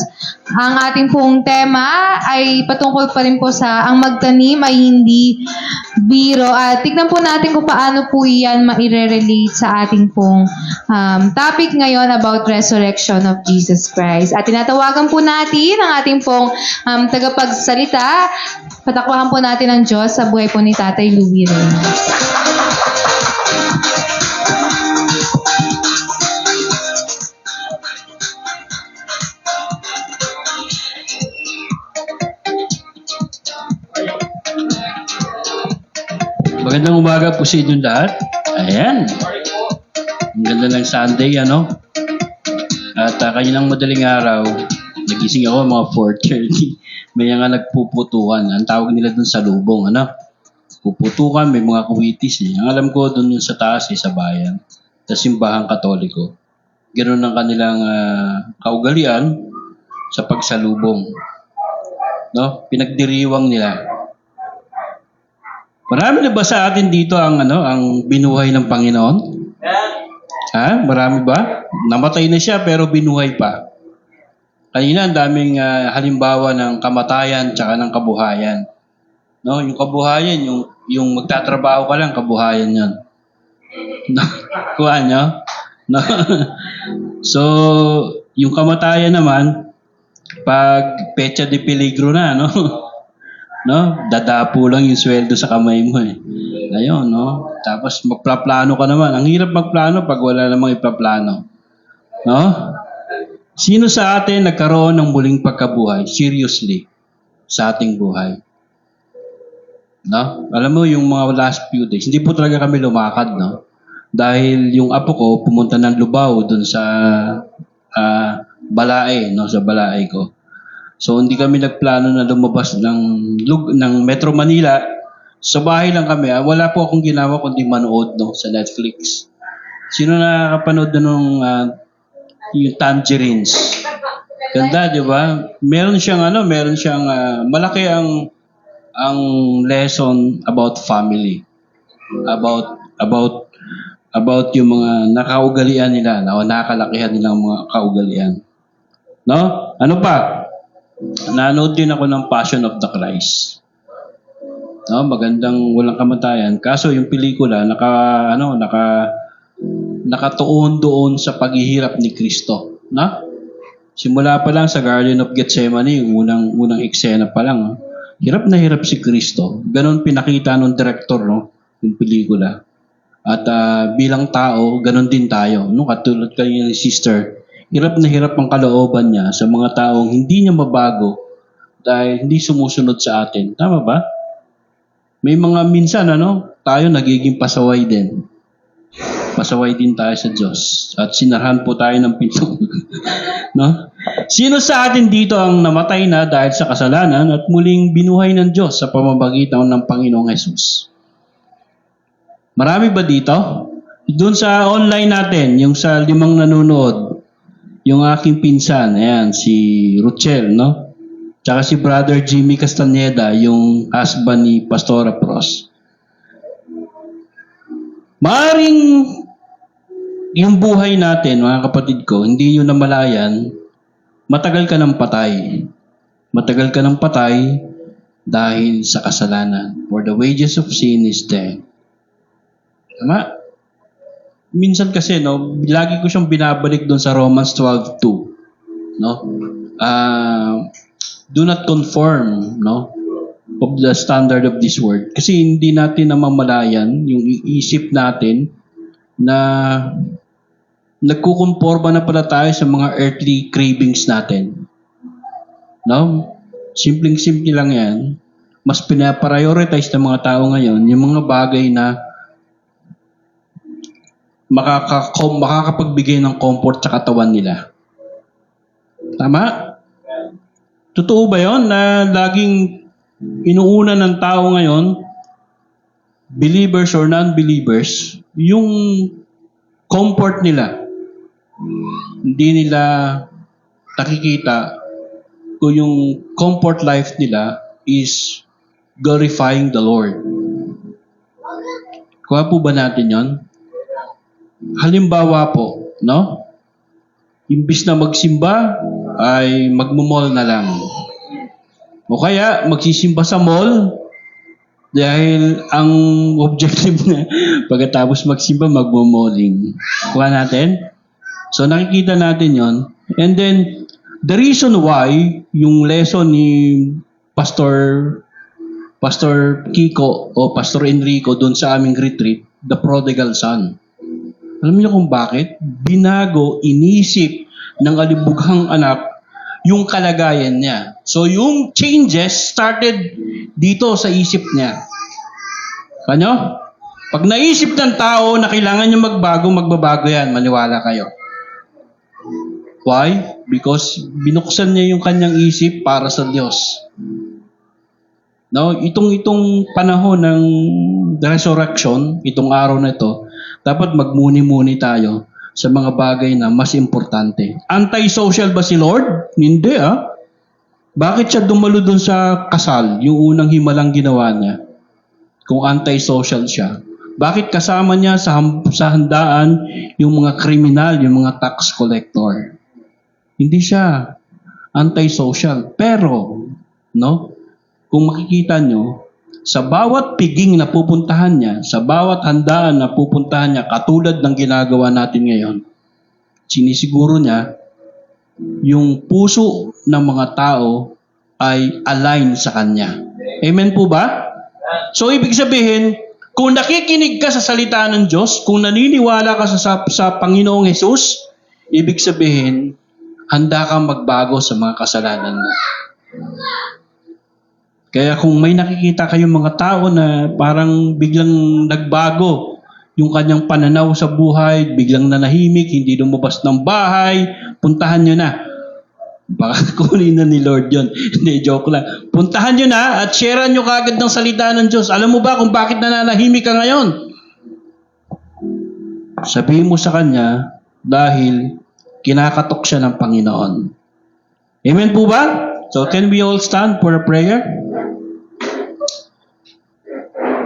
Ang ating pong tema ay patungkol pa rin po sa ang magtanim ay hindi biro. At tignan po natin kung paano po yan maire-relate sa ating pong topic ngayon about resurrection of Jesus Christ. At tinatawagan po natin ang ating pong tagapagsalita. Patakwahan po natin ang Diyos sa buhay po ni Tatay Louie Reyes. Magandang umaga po sa inyong lahat. Ayan. Ang ganda ng Sunday, ano? At kaninang madaling araw, nagising ako mga 4:30. May nga nagpuputukan. Ang tawag nila dun sa lubong, ano? Puputukan, may mga kuwitis. Ang alam ko dun yun sa taas, sa bayan. Sa simbahang Katoliko. Ganoon ang kanilang kaugalian sa pagsalubong. No? Pinagdiriwang nila. Marami na ba sa atin dito ang ang binuhay ng Panginoon? Ha? Marami ba? Namatay na siya pero binuhay pa. Kanina ang daming halimbawa ng kamatayan tsaka ng kabuhayan. No, yung kabuhayan, yung magtatrabaho ka lang, kabuhayan 'yon. No? Kuha nyo? No? So, yung kamatayan naman, pag pecha de peligro na, no? No? Dadapo lang yung sweldo sa kamay mo eh. Ayun, no? Tapos magplaplano ka naman. Ang hirap magplano pag wala namang iplaplano. No? Sino sa atin nagkaroon ng muling pagkabuhay? Seriously. Sa ating buhay. No? Alam mo, yung mga last few days, hindi po talaga kami lumakad, no? Dahil yung apo ko pumunta ng Lubao dun sa Balae, no? Sa Balae ko. So, hindi kami nagplano na lumabas ng Metro Manila. Sa bahay lang kami. Wala po akong ginawa kundi manood, no, sa Netflix. Sino nakakapanood na nung yung Tangerines? Ganda, di ba? Meron siyang malaki ang lesson about family. About yung mga nakaugalian nila, o nakakalakihan nilang mga kaugalian. No? Ano pa? Nanood din ako ng Passion of the Christ. No, magandang walang kamatayan. Kaso yung pelikula nakatuon doon sa paghihirap ni Kristo, na? Simula pa lang sa Garden of Gethsemane, yung unang eksena pa lang, hirap na hirap si Kristo. Ganon pinakita ng director, no, yung pelikula. At bilang tao, ganon din tayo, no? Katulad kanina ni sister, hirap na hirap ang kalooban niya sa mga taong hindi niya mabago dahil hindi sumusunod sa atin. Tama ba? May mga minsan, tayo nagiging pasaway din. Pasaway din tayo sa Diyos. At sinarahan po tayo ng pinto. No? Sino sa atin dito ang namatay na dahil sa kasalanan at muling binuhay ng Diyos sa pamamagitan ng Panginoong Hesus? Marami ba dito? Doon sa online natin, yung sa 5 nanonood, yung aking pinsan, ayan, si Ruchel, no? Tsaka si Brother Jimmy Castaneda, yung husband ni Pastora Pros. Maaring yung buhay natin, mga kapatid ko, hindi nyo namalayan, matagal ka ng patay. Matagal ka ng patay dahil sa kasalanan. For the wages of sin is death. Tama? Minsan kasi, no, lagi ko siyang binabalik doon sa Romans 12:2. No? Do not conform, no, of the standard of this world. Kasi hindi natin namamalayan yung isip natin na nagkukonforma na pala tayo sa mga earthly cravings natin. No? Simpleng-simple lang yan. Mas pinaprioritize ng mga tao ngayon yung mga bagay na makakapagbigay ng comfort sa katawan nila. Tama? Totoo ba yun na laging inuuna ng tao ngayon, believers or non-believers, yung comfort nila? Hindi nila nakikita kung yung comfort life nila is glorifying the Lord. Kuha po ba natin yon? Halimbawa po, no? Imbis na magsimba, ay magmumall na lang. O kaya, magsisimba sa mall, dahil ang objective na pagkatapos magsimba, magmumalling. Kuha natin? So, nakikita natin yon. And then, the reason why, yung lesson ni Pastor Kiko o Pastor Enrico doon sa aming retreat, The Prodigal Son. Alam niyo kung bakit? Binago, inisip ng alibughang anak yung kalagayan niya. So yung changes started dito sa isip niya. Kanyo? Pag naisip ng tao na kailangan niya magbago, magbabago yan. Maniwala kayo. Why? Because binuksan niya yung kanyang isip para sa Diyos. No, itong panahon ng resurrection, itong araw na ito, dapat magmuni-muni tayo sa mga bagay na mas importante. Anti-social ba si Lord? Hindi Bakit siya dumalo dun sa kasal, yung unang himalang ginawa niya? Kung anti-social siya. Bakit kasama niya sa handaan yung mga kriminal, yung mga tax collector? Hindi siya anti-social. Pero, no, kung makikita nyo, sa bawat piging na pupuntahan niya, sa bawat handaan na pupuntahan niya, katulad ng ginagawa natin ngayon, sinisiguro niya, yung puso ng mga tao ay align sa kanya. Amen po ba? So, ibig sabihin, kung nakikinig ka sa salita ng Diyos, kung naniniwala ka sa Panginoong Hesus, ibig sabihin, handa kang magbago sa mga kasalanan mo. Kaya kung may nakikita kayong mga tao na parang biglang nagbago yung kanyang pananaw sa buhay, biglang nanahimik, hindi lumabas ng bahay, puntahan nyo na. Baka kunin na ni Lord yun. Hindi, joke lang. Puntahan nyo na at sharean nyo kagad ng salita ng Diyos. Alam mo ba kung bakit nananahimik ka ngayon? Sabihin mo sa kanya dahil kinakatok siya ng Panginoon. Amen po ba? So can we all stand for a prayer?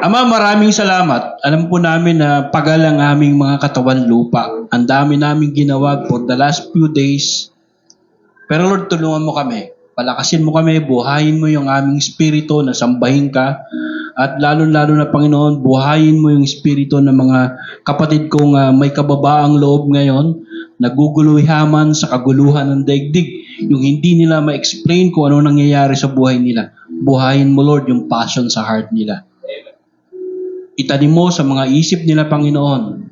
Ama, maraming salamat. Alam po namin na pagal ang aming mga katawan lupa. Ang dami namin ginawa for the last few days. Pero Lord, tulungan mo kami. Palakasin mo kami, buhayin mo yung aming espiritu na sambahin ka. At lalo-lalo na Panginoon, buhayin mo yung espiritu ng mga kapatid kong may kababaang loob ngayon, naguguluhaman sa kaguluhan ng daigdig. Yung hindi nila ma-explain kung ano nangyayari sa buhay nila. Buhayin mo, Lord, yung passion sa heart nila. Itanim mo sa mga isip nila, Panginoon,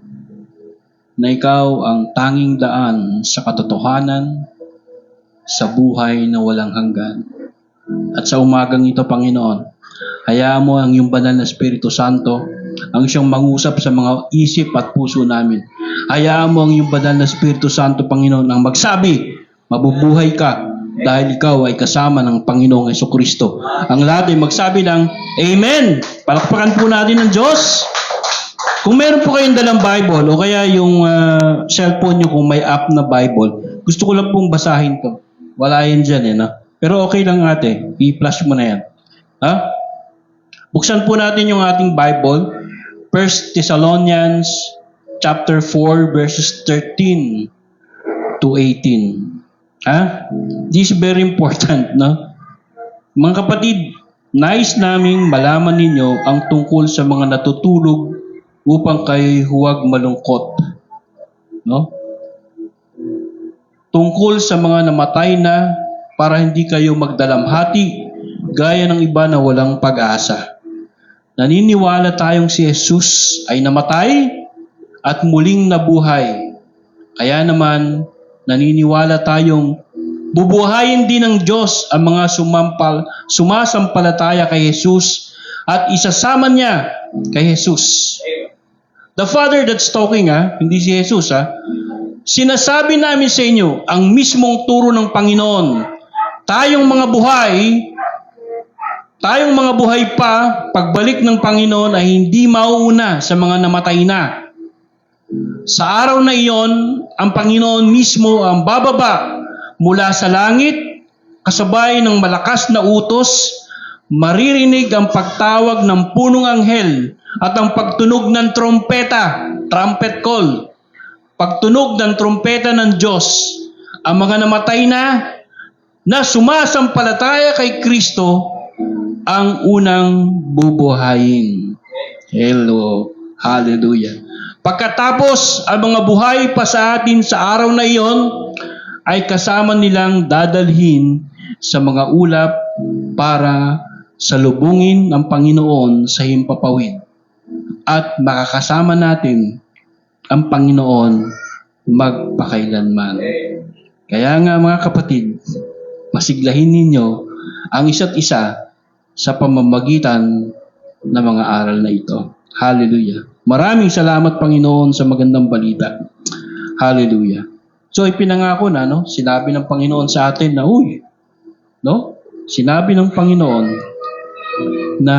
na ikaw ang tanging daan sa katotohanan, sa buhay na walang hanggan. At sa umagang ito, Panginoon, hayaan mo ang iyong banal na Espiritu Santo ang siyang mangusap sa mga isip at puso namin. Hayaan mo ang iyong banal na Espiritu Santo, Panginoon, ang magsabi, mabubuhay ka dahil ikaw ay kasama ng Panginoong Jesucristo. Ang lahat ay magsabi ng Amen! Palakpakan po natin ng Diyos. Kung meron po kayong dalang Bible o kaya yung cellphone nyo kung may app na Bible, gusto ko lang pong basahin to. Wala yan dyan no? Pero okay lang ate, i-flash mo na yan. Buksan po natin yung ating Bible, 1 Thessalonians chapter 4 verses 13 to 18. This is very important, no? Mga kapatid, nais naming malaman ninyo ang tungkol sa mga natutulog upang kayo huwag malungkot. No? Tungkol sa mga namatay na para hindi kayo magdalamhati gaya ng iba na walang pag-asa. Naniniwala tayong si Jesus ay namatay at muling nabuhay. Kaya naman, naniniwala tayong bubuhayin din ng Diyos ang mga sumasampalataya kay Jesus at isasama niya kay Jesus. The Father that's talking, hindi si Jesus. Sinasabi namin sa inyo ang mismong turo ng Panginoon. Tayong mga buhay pa, pagbalik ng Panginoon ay hindi mauuna sa mga namatay na. Sa araw na iyon, ang Panginoon mismo ang bababa mula sa langit, kasabay ng malakas na utos, maririnig ang pagtawag ng punong anghel at ang pagtunog ng trompeta, trumpet call, pagtunog ng trompeta ng Diyos. Ang mga namatay na sumasampalataya kay Kristo ang unang bubuhayin. Hello. Hallelujah. Pagkatapos, ang mga buhay pa sa atin sa araw na iyon ay kasama nilang dadalhin sa mga ulap para salubungin ang Panginoon sa himpapawid. At makakasama natin ang Panginoon magpakailanman. Kaya nga mga kapatid, pasiglahin ninyo ang isa't isa sa pamamagitan ng mga aral na ito. Hallelujah. Maraming salamat, Panginoon, sa magandang balita. Hallelujah. So, ipinangako na, sinabi ng Panginoon sa atin na, sinabi ng Panginoon na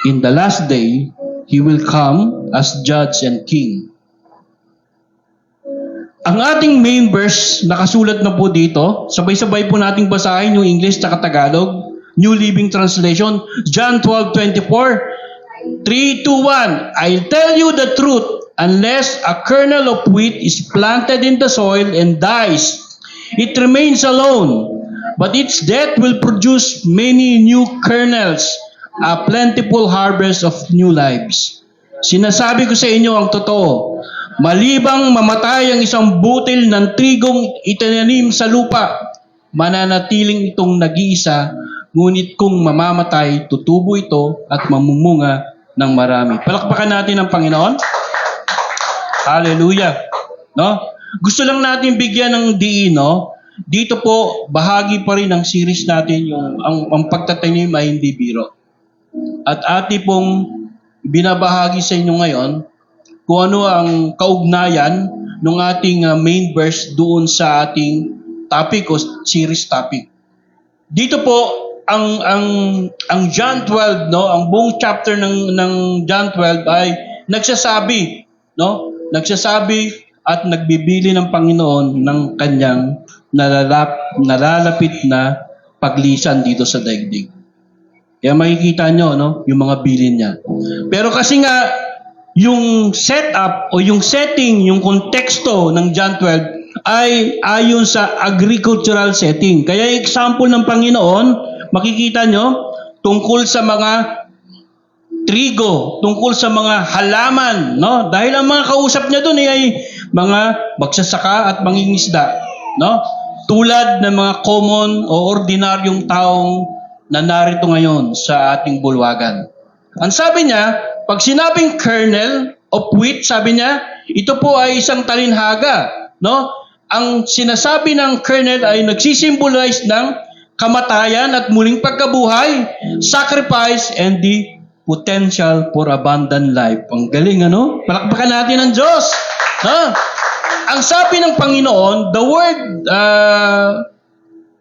in the last day, He will come as judge and king. Ang ating main verse, nakasulat na po dito. Sabay-sabay po nating basahin yung English at Tagalog. New Living Translation, John 12:24, 3, 2, 1. I'll tell you the truth, unless a kernel of wheat is planted in the soil and dies, it remains alone, but its death will produce many new kernels, a plentiful harvest of new lives. Sinasabi ko sa inyo ang totoo, malibang mamatay ang isang butil ng trigong itinanim sa lupa, mananatiling itong nag-iisa. Ngunit kung mamamatay, tutubo ito at mamumunga ng marami. Palakpakan natin ang Panginoon. Hallelujah. Gusto lang natin bigyan ng diin, Dito po, bahagi pa rin ng series natin yung ang pagtatanim ay hindi biro. At ati pong binabahagi sa inyo ngayon kung ano ang kaugnayan ng ating main verse doon sa ating topic o series topic. Dito po, ang John 12, ang buong chapter ng John 12 ay nagsasabi at nagbibili ng Panginoon ng kanyang nalalapit na paglisan dito sa daigdig. Kaya makikita nyo, yung mga bilin niya. Pero kasi nga, yung setup o yung setting, yung konteksto ng John 12 ay ayon sa agricultural setting. Kaya example ng Panginoon, makikita nyo, tungkol sa mga trigo, tungkol sa mga halaman, Dahil ang mga kausap niya doon ay mga magsasaka at mangingisda, Tulad ng mga common o ordinaryong taong na narito ngayon sa ating bulwagan. Ang sabi niya, pag sinabing kernel of wheat, sabi niya, ito po ay isang talinhaga, Ang sinasabi ng kernel ay nagsisimbolize ng kamatayan at muling pagkabuhay, sacrifice, and the potential for abundant life. Ang galing, Palakpakan natin ang Diyos. Ang sabi ng Panginoon, the word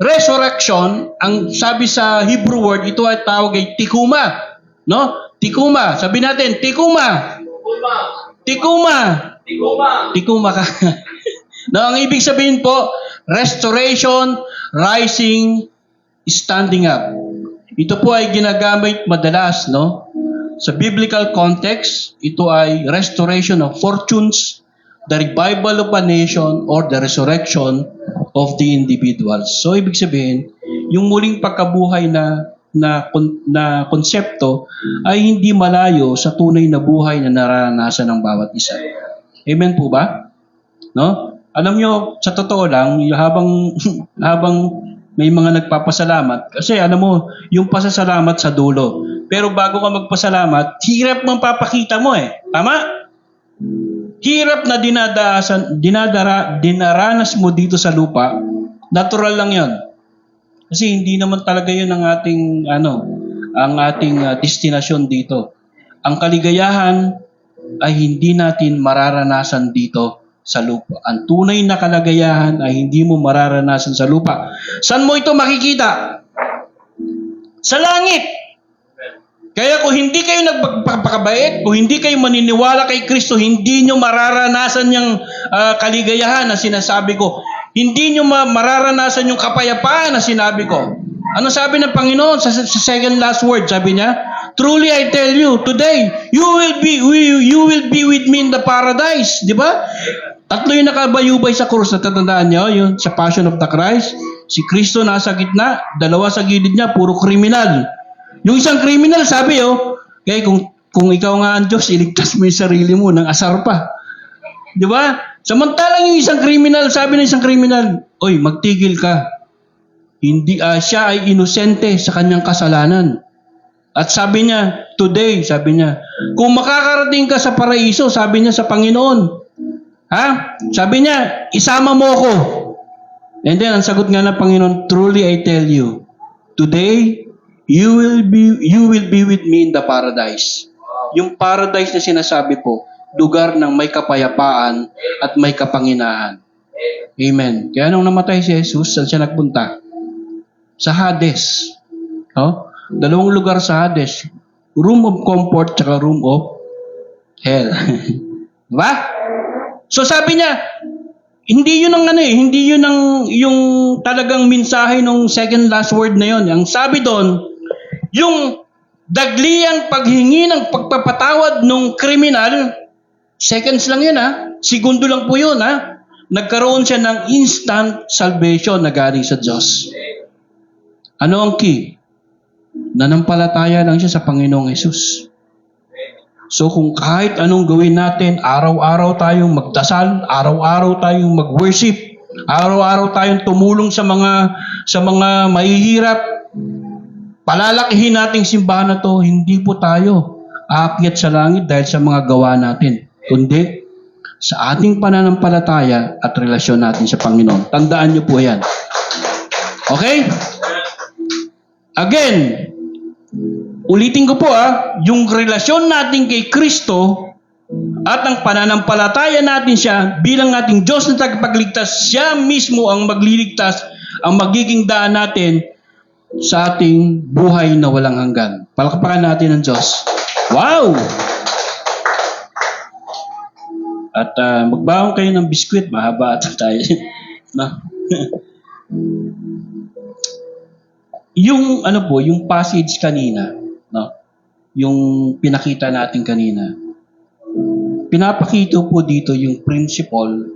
resurrection, ang sabi sa Hebrew word, ito ay tawag ay tikuma. Tikuma. Sabi natin, tikuma. Tikuma. Tikuma ka. Ang ibig sabihin po, restoration, rising, standing up. Ito po ay ginagamit madalas, Sa biblical context, ito ay restoration of fortunes, the revival of a nation, or the resurrection of the individuals. So, ibig sabihin, yung muling pagkabuhay na konsepto ay hindi malayo sa tunay na buhay na naranasan ng bawat isa. Amen po ba? No? Alam nyo, sa totoo lang, habang may mga nagpapasalamat, kasi alam mo, yung pasasalamat sa dulo. Pero bago ka magpasalamat, hirap mong papakita mo eh. Tama? Hirap na dinaranas mo dito sa lupa, natural lang yon. Kasi hindi naman talaga yun ang ating destinasyon dito. Ang kaligayahan ay hindi natin mararanasan dito sa lupa. Ang tunay na kalagayahan ay hindi mo mararanasan sa lupa. Saan mo ito makikita? Sa langit. Kaya kung hindi kayo nagpapakabait, kung hindi kayo maniniwala kay Kristo, hindi nyo mararanasan yung kaligayahan na sinasabi ko. Hindi nyo mararanasan yung kapayapaan na sinabi ko. Ano sabi ng Panginoon sa second last word? Sabi niya, truly I tell you, today, you will be with me in the paradise. Di ba? Tatlo yung nakabayubay sa krus. Natatandaan nyo, yun sa Passion of the Christ. Si Kristo nasa gitna, dalawa sa gilid niya, puro kriminal. Yung isang kriminal, sabi kaya kung ikaw nga ang Diyos, iligtas mo yung sarili mo ng asar pa. Di ba? Samantalang yung isang kriminal, sabi ng isang kriminal, oy, magtigil ka. Hindi, siya ay inosente sa kanyang kasalanan. At sabi niya, today, sabi niya, kung makakarating ka sa paraiso, sabi niya sa Panginoon, sabi niya, isama mo ako. And then, ang sagot nga ng Panginoon, truly I tell you, today, you will be with me in the paradise. Yung paradise na sinasabi po, lugar ng may kapayapaan at may kapanginahan. Amen. Kaya nung namatay si Jesus, saan siya nagpunta? Sa Hades. Dalawang lugar sa Hades. Room of comfort tsaka room of hell. Diba? So sabi niya, hindi yun yung talagang mensahe ng second last word na yun. Ang sabi doon, yung dagliang paghingi ng pagpapatawad ng kriminal, seconds lang yun segundo lang po yun nagkaroon siya ng instant salvation na galing sa Diyos. Ano ang key? Nanampalataya lang siya sa Panginoong Hesus. So kung kahit anong gawin natin, araw-araw tayong magdasal, araw-araw tayong mag-worship, araw-araw tayong tumulong sa mga mahihirap, palalakihin nating simbahan na to, hindi po tayo aakyat sa langit dahil sa mga gawa natin, kundi sa ating pananampalataya at relasyon natin sa Panginoon. Tandaan niyo po yan. Okay? Again, ulitin ko po yung relasyon natin kay Kristo at ang pananampalataya natin siya bilang ating Diyos na tagapagligtas, siya mismo ang magliligtas, ang magiging daan natin sa ating buhay na walang hanggan. Palakpakan natin ang Diyos. Wow! At magbaon kayo ng biskwit, mahaba at tayo. Yung yung passage kanina, yung pinakita natin kanina, pinapakita po dito yung principle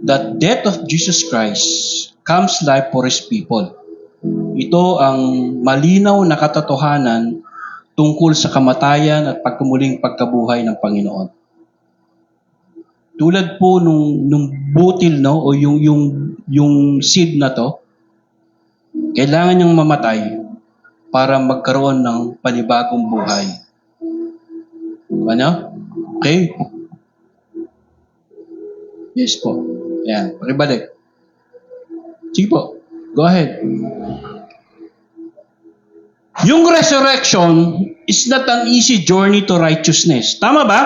that death of Jesus Christ comes life for His people. Ito ang malinaw na katotohanan tungkol sa kamatayan at pagkumuling pagkabuhay ng Panginoon. Tulad po nung butil o yung seed na to, kailangan niyang mamatay para magkaroon ng panibagong buhay. Ano? Okay? Yes po. Ayan, pakibalik. Sige po. Go ahead. Yung resurrection is not an easy journey to righteousness. Tama ba?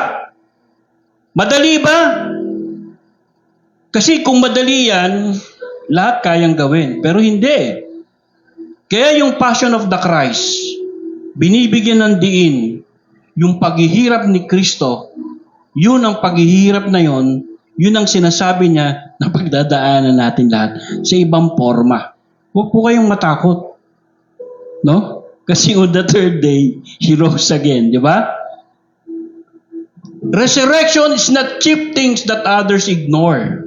Madali ba? Kasi kung madali yan, lahat kayang gawin. Pero hindi. Kaya yung Passion of the Christ, binibigyan ng diin yung paghihirap ni Kristo. Yun ang paghihirap na yun ang sinasabi niya na pagdadaanan natin lahat sa ibang forma. Huwag po kayong matakot. No? Kasi on the third day, He rose again. Di ba? Resurrection is not cheap things that others ignore.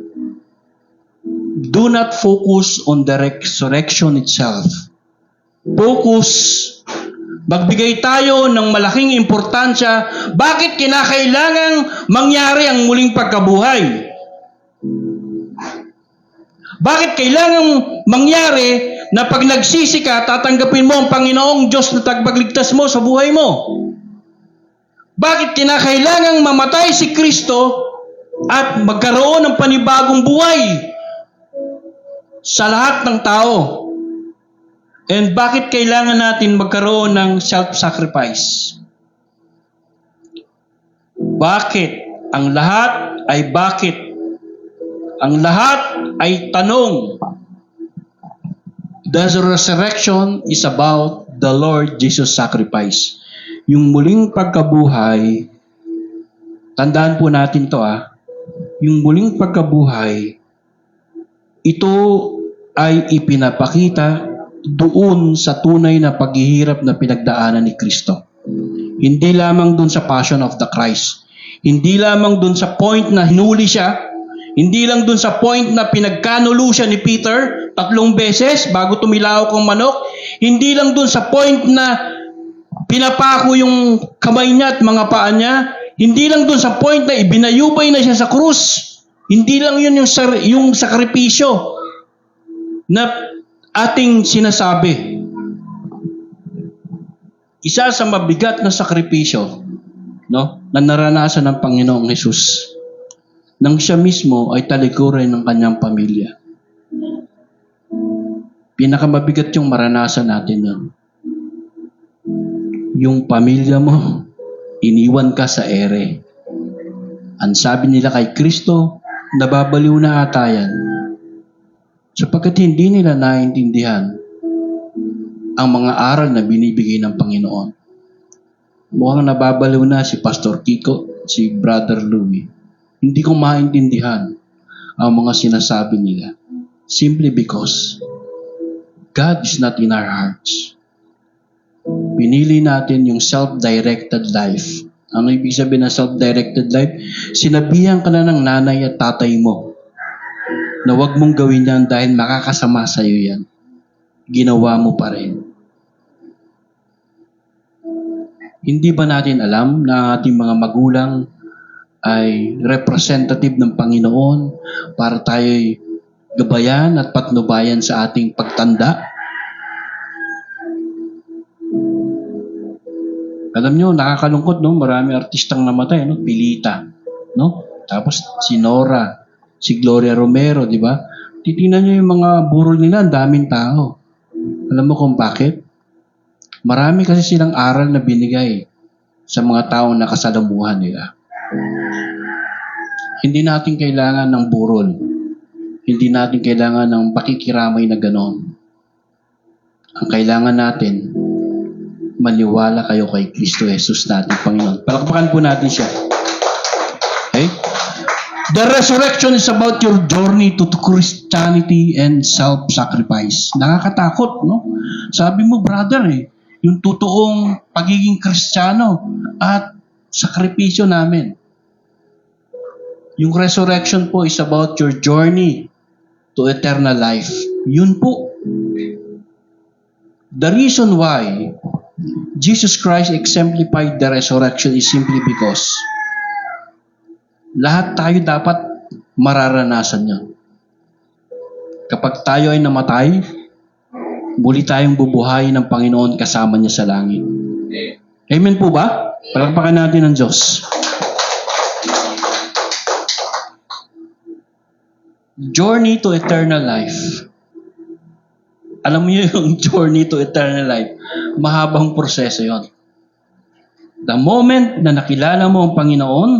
Do not focus on the resurrection itself. Focus, magbigay tayo ng malaking importansya. Bakit kinakailangang mangyari ang muling pagkabuhay? Bakit kailangang mangyari na pag nagsisi ka, tatanggapin mo ang Panginoong Diyos na tagapagligtas mo sa buhay mo? Bakit kinakailangang mamatay si Kristo at magkaroon ng panibagong buhay sa lahat ng tao? And bakit kailangan natin magkaroon ng self-sacrifice? Bakit? Ang lahat ay bakit. Ang lahat ay tanong. The resurrection is about the Lord Jesus' sacrifice. Yung muling pagkabuhay, tandaan po natin to yung muling pagkabuhay, ito ay ipinapakita doon sa tunay na paghihirap na pinagdaanan ni Kristo. Hindi lamang doon sa Passion of the Christ. Hindi lamang doon sa point na hinuli siya. Hindi lang doon sa point na pinagkanulo siya ni Peter 3 beses bago tumilaok ang manok. Hindi lang doon sa point na pinapako yung kamay niya at mga paa niya. Hindi lang doon sa point na ibinayubay na siya sa krus. Hindi lang yun yung sakripisyo na ating sinasabi. Isa sa mabigat na sakripisyo, no, na naranasan ng Panginoong Hesus nang siya mismo ay talikuran ng kanyang pamilya. Pinakamabigat yung maranasan natin nun. Yung pamilya mo, iniwan ka sa ere. Ang sabi nila kay Kristo, nababaliw na ata yan. Sapagkat hindi nila naintindihan ang mga aral na binibigay ng Panginoon. Mukhang nababaliw na si Pastor Kiko, si Brother Louie. Hindi ko maintindihan ang mga sinasabi nila. Simply because God is not in our hearts. Pinili natin yung self-directed life. Ano ibig sabihin ng self-directed life? Sinabihan ka na ng nanay at tatay mo na huwag mong gawin yan dahil makakasama sa iyo yan. Ginawa mo pa rin. Hindi ba natin alam na ating mga magulang ay representative ng Panginoon para tayo'y gabayan at patnubayan sa ating pagtanda? Alam nyo, nakakalungkot, no? Marami artistang namatay, no? Pilita, no? Tapos si Nora, si Gloria Romero, di ba? Titingnan nyo yung mga burol nila, ang daming tao. Alam mo kung bakit? Marami kasi silang aral na binigay sa mga taong nakasalamuhan nila. Hindi natin kailangan ng burol. Hindi natin kailangan ng pakikiramay na ganon. Ang kailangan natin, maniwala kayo kay Kristo Jesus natin, Panginoon. Palakpakan po natin siya. Okay? The resurrection is about your journey to Christianity and self-sacrifice. Nakakatakot, no? Sabi mo, brother, yung totoong pagiging Kristiyano at sakripisyo namin. Yung resurrection po is about your journey to eternal life. Yun po. The reason why Jesus Christ exemplified the resurrection is simply because lahat tayo dapat mararanasan niya. Kapag tayo ay namatay, muli tayong bubuhayin ng Panginoon kasama niya sa langit. Amen po ba? Palakpakan natin ang Diyos. Journey to eternal life. Alam mo yung journey to eternal life, mahabang proseso yon. The moment na nakilala mo ang Panginoon,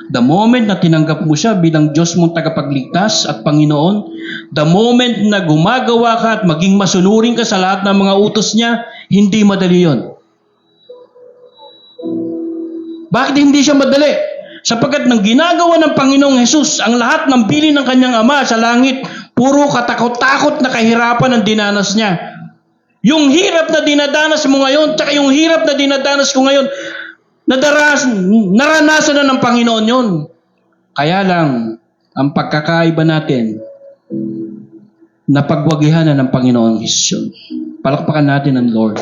the moment na tinanggap mo siya bilang Diyos mong tagapagligtas at Panginoon, the moment na gumagawa ka at maging masunurin ka sa lahat ng mga utos niya, hindi madali yon. Bakit hindi siya madali? Sapagkat nang ginagawa ng Panginoong Hesus ang lahat ng bilin ng kanyang Ama sa langit, puro katakot-takot na kahirapan ang dinanas niya. Yung hirap na dinadanas mo ngayon, tsaka yung hirap na dinadanas ko ngayon, naranasan na ng Panginoon yun. Kaya lang, ang pagkakaiba natin, napagwagihan na ng Panginoon Jesus yun. Palakpakan natin ang Lord.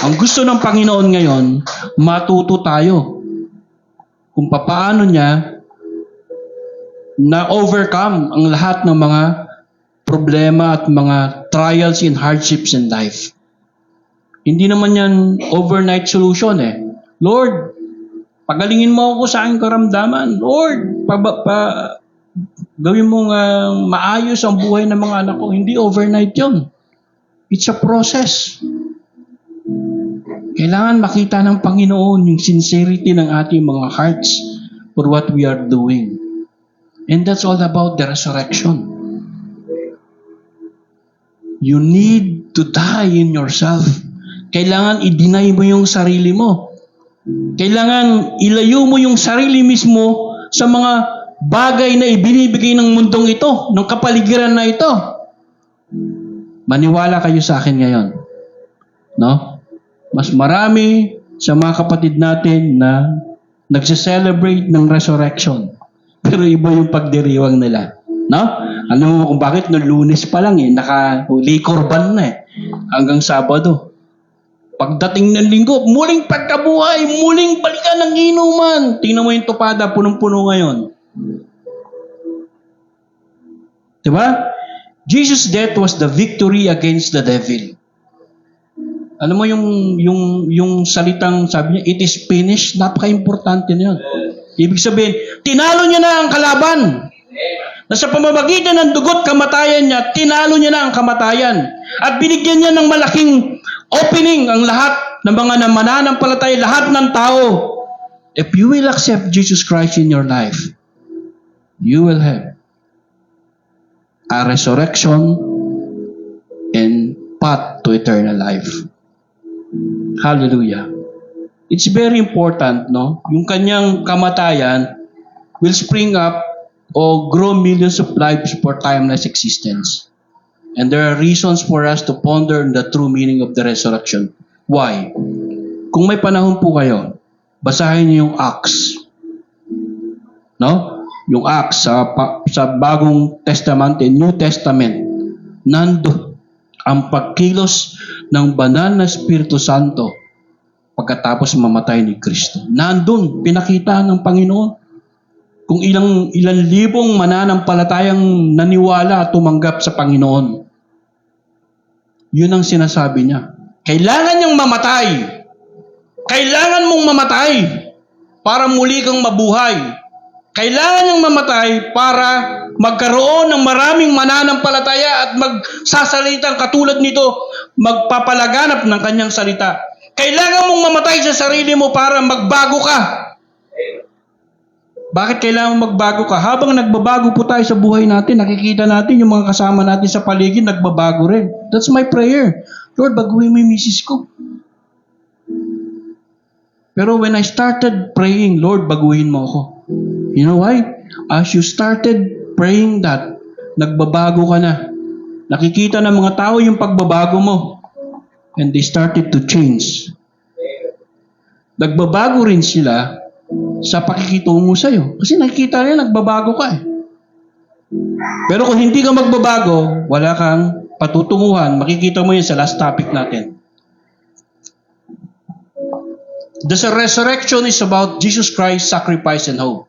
Ang gusto ng Panginoon ngayon, matuto tayo kung paano niya na-overcome ang lahat ng mga problema at mga trials and hardships in life. Hindi naman yan overnight solution eh. Lord, pagalingin mo ako sa aking karamdaman. Lord, gawin mong maayos ang buhay ng mga anak ko. Hindi overnight yun. It's a process. Kailangan makita ng Panginoon yung sincerity ng ating mga hearts for what we are doing. And that's all about the resurrection. You need to die in yourself. Kailangan i-deny mo yung sarili mo. Kailangan ilayo mo yung sarili mismo sa mga bagay na ibinibigay ng mundong ito, ng kapaligiran na ito. Maniwala kayo sa akin ngayon. No? Mas marami sa mga kapatid natin na nagse-celebrate ng resurrection. Pero iba yung pagdiriwang nila. No? Alam mo kung bakit? No Lunes pa lang naka-huli korban na hanggang Sabado. Pagdating ng Linggo, muling pagkabuhay, muling balikan ng inuman. Tingnan mo yung tupada, punong-puno ngayon. Diba? Jesus' death was the victory against the devil. Alam mo yung salitang sabi niya, it is finished, napaka-importante na yun. Ibig sabihin, tinalo niya na ang kalaban. Na sa pamamagitan ng dugot kamatayan niya, tinalo niya na ang kamatayan. At binigyan niya ng malaking opening ang lahat ng mga mananampalataya, lahat ng tao. If you will accept Jesus Christ in your life, you will have a resurrection and path to eternal life. Hallelujah. It's very important, no? Yung kanyang kamatayan will spring up or grow millions of lives for timeless existence. And there are reasons for us to ponder the true meaning of the resurrection. Why? Kung may panahon po kayo, basahin niyo yung Acts. No? Yung Acts sa Bagong Testament and New Testament. Nando ang pagkilos ng banal na Espiritu Santo pagkatapos mamatay ni Kristo. Nandun, pinakita ng Panginoon kung ilang libong mananampalatayang naniwala at tumanggap sa Panginoon. Yun ang sinasabi niya. Kailangan niyang mamatay. Kailangan mong mamatay para muli kang mabuhay. Kailangan niyang mamatay para magkaroon ng maraming mananampalataya at magsasalitang katulad nito, magpapalaganap ng kanyang salita. Kailangan mong mamatay sa sarili mo para magbago ka. Bakit kailangan magbago ka? Habang nagbabago po tayo sa buhay natin, nakikita natin yung mga kasama natin sa paligid, nagbabago rin. That's my prayer. Lord, baguhin mo yung misis ko. Pero when I started praying, Lord, baguhin mo ako. You know why? As you started praying that, nagbabago ka na. Nakikita ng mga tao yung pagbabago mo. And they started to change. Nagbabago rin sila sa pakikitungo sa'yo. Kasi nakikita nila, nagbabago ka eh. Pero kung hindi ka magbabago, wala kang patutunguhan. Makikita mo yan sa last topic natin. The resurrection is about Jesus Christ's sacrifice and hope.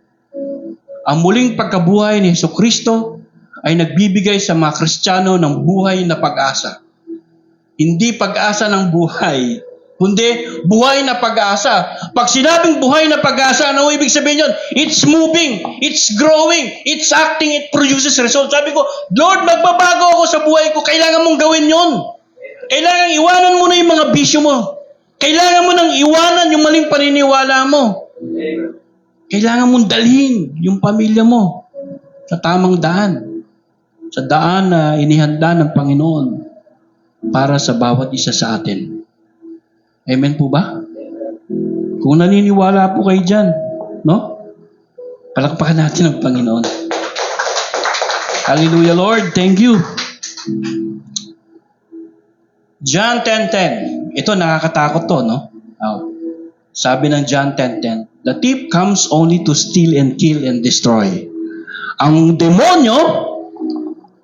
Ang muling pagkabuhay ni Jesucristo ay nagbibigay sa mga Kristiyano ng buhay na pag-asa. Hindi pag-asa ng buhay, kundi buhay na pag-asa. Pag sinabing buhay na pag-asa, ano ibig sabihin yun? It's moving, it's growing, it's acting, it produces results. Sabi ko, Lord, magbabago ako sa buhay ko. Kailangan mong gawin yun. Kailangan iwanan mo na yung mga bisyo mo. Kailangan mo nang iwanan yung maling paniniwala mo. Kailangan mong dalhin yung pamilya mo sa tamang daan. Sa daan na inihanda ng Panginoon para sa bawat isa sa atin. Amen po ba? Kung naniniwala po kayo dyan, no? Palakpakan natin ang Panginoon. Hallelujah, Lord. Thank you. John 10:10. Ito, nakakatakot to, no? Sabi ng John 10:10, "The thief comes only to steal and kill and destroy." Ang demonyo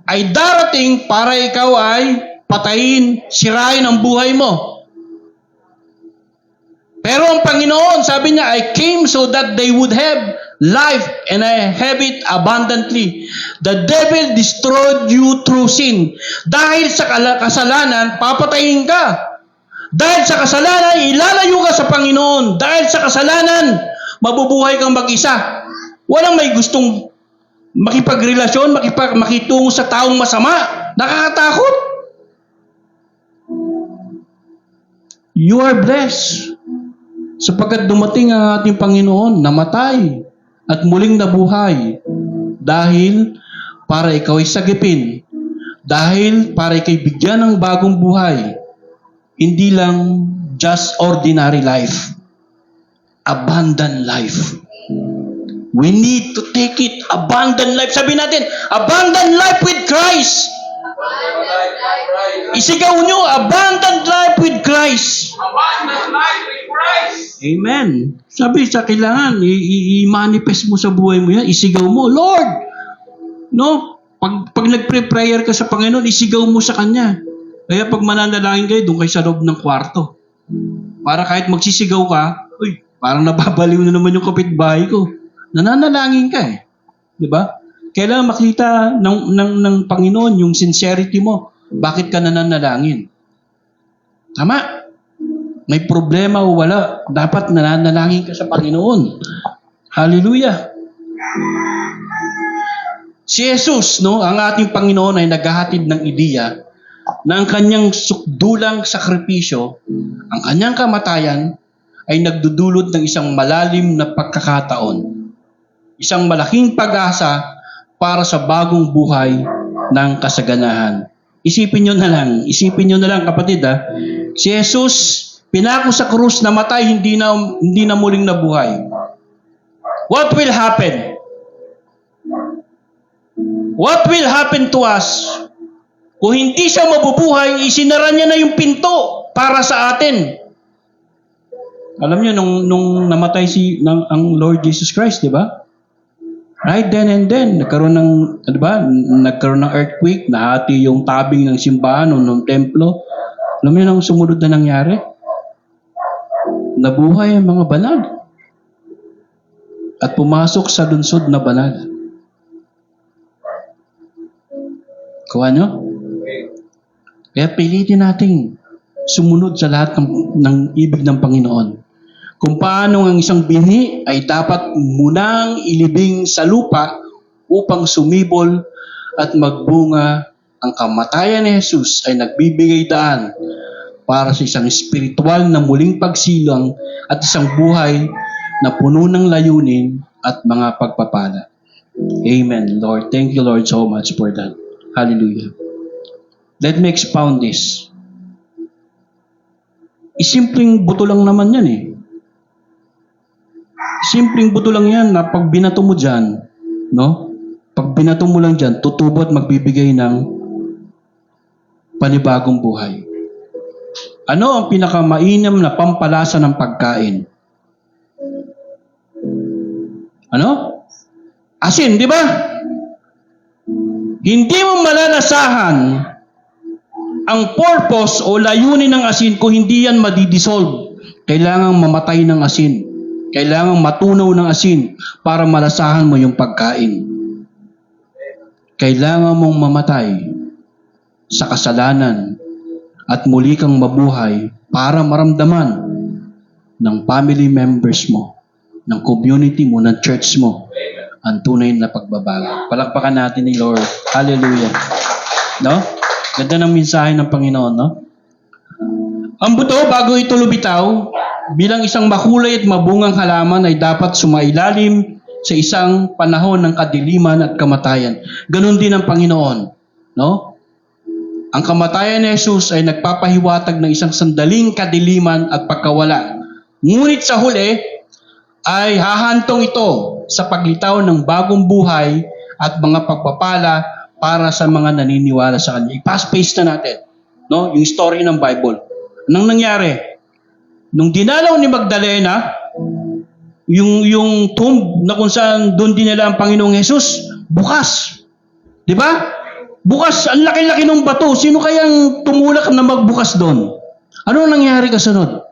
ay darating para ikaw ay patayin, sirain ang buhay mo. Pero ang Panginoon, sabi niya, "I came so that they would have life and I have it abundantly." The devil destroyed you through sin. Dahil sa kasalanan, papatayin ka. Dahil sa kasalanan, ilalayo ka sa Panginoon. Dahil sa kasalanan, mabubuhay kang mag-isa. Walang may gustong makipagrelasyon, makitungo sa taong masama. Nakakatakot. You are blessed. Sapagkat dumating ang ating Panginoon, namatay at muling nabuhay. Dahil para ikaw ay sagipin. Dahil para ikaw bigyan ng bagong buhay. Hindi lang just ordinary life. Abundant life. We need to take it. Abundant life. Sabi natin, abundant life with Christ. Isigaw nyo, abundant life with Christ. Abundant life with Christ. Amen. Sabi sa kailangan, i-manifest mo sa buhay mo yan. Isigaw mo, Lord. No? Pag nagpre-prayer ka sa Panginoon, isigaw mo sa Kanya. Kaya pag mananalangin kayo, doon kayo sa loob ng kwarto. Para kahit magsisigaw ka, uy, parang nababaliw na naman yung kapitbahay ko. Nananalangin ka eh. Di ba? Kailangan makita ng Panginoon yung sincerity mo. Bakit ka nananalangin? Tama. May problema o wala, dapat nananalangin ka sa Panginoon. Hallelujah. Si Jesus, no, ang ating Panginoon ay naghahatid ng ideya na ang kanyang sukdulang sakripisyo, ang kanyang kamatayan, ay nagdudulot ng isang malalim na pagkakataon. Isang malaking pag-asa para sa bagong buhay ng kasaganahan. Isipin nyo na lang kapatid si Jesus, pinako sa krus, namatay, hindi na muling nabuhay. What will happen? What will happen to us? Kung hindi siya mabubuhay, isinara niya na yung pinto para sa atin. Alam niyo, nung namatay ang Lord Jesus Christ, di ba? Right then and then, nagkaroon ng earthquake, nahati yung tabing ng simbahan ng templo. Alam niyo ang sumunod na nangyari? Nabuhay ang mga banal. At pumasok sa lunsod na banal. Kuha nyo? Kaya pilitin natin sumunod sa lahat ng ibig ng Panginoon. Kung paano ang isang binhi ay dapat munang ilibing sa lupa upang sumibol at magbunga, ang kamatayan ni Jesus ay nagbibigay daan para sa isang espiritual na muling pagsilang at isang buhay na puno ng layunin at mga pagpapala. Amen, Lord. Thank you, Lord, so much for that. Hallelujah. Let me expound this. Simpleng buto lang naman yan eh. Simpleng buto lang yan na pag binato mo dyan, no? Pag binato mo lang dyan, tutubo at magbibigay ng panibagong buhay. Ano ang pinakamainam na pampalasa ng pagkain? Ano? Asin, di ba? Hindi mo malalasahan ang purpose o layunin ng asin kung hindi yan madidissolve. Kailangang mamatay ng asin. Kailangang matunaw ng asin para malasahan mo yung pagkain. Kailangan mong mamatay sa kasalanan at muli kang mabuhay para maramdaman ng family members mo, ng community mo, ng church mo, ang tunay na pagbabago. Palakpakan natin ni Lord. Hallelujah. No? Ganda ng mensahe ng Panginoon, no? Ang buto, bago ito lumitaw, bilang isang makulay at mabungang halaman ay dapat sumailalim sa isang panahon ng kadiliman at kamatayan. Ganon din ang Panginoon, no? Ang kamatayan ni Jesus ay nagpapahiwatag ng isang sandaling kadiliman at pagkawala. Ngunit sa huli, ay hahantong ito sa paglitaw ng bagong buhay at mga pagpapala para sa mga naniniwala sa Kanya. I-pass paste na natin. No? Yung story ng Bible. Anong nangyari? Nung dinalaw ni Magdalena, yung tomb na kung saan doon dinala ang Panginoong Jesus, bukas. Di ba? Bukas, ang laki-laki ng bato. Sino kayang tumulak na magbukas doon? Ano nangyari kasunod?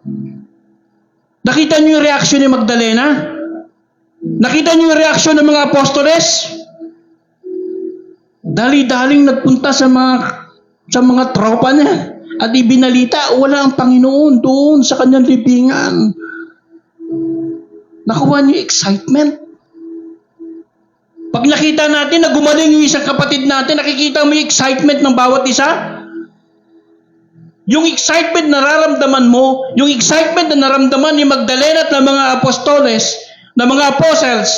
Nakita niyo yung reaksyon ni Magdalena? Nakita niyo yung reaksyon ng mga apostoles? Dali-daling nagpunta sa mga tropa niya at ibinalita, wala ang Panginoon doon sa kanyang libingan. Nakuha niyo yung excitement. Pag nakita natin na gumaling yung isang kapatid natin, nakikita mo yung excitement ng bawat isa? Yung excitement na nararamdaman mo, yung excitement na naramdaman ni Magdalena at ng mga apostoles, ng mga apostles,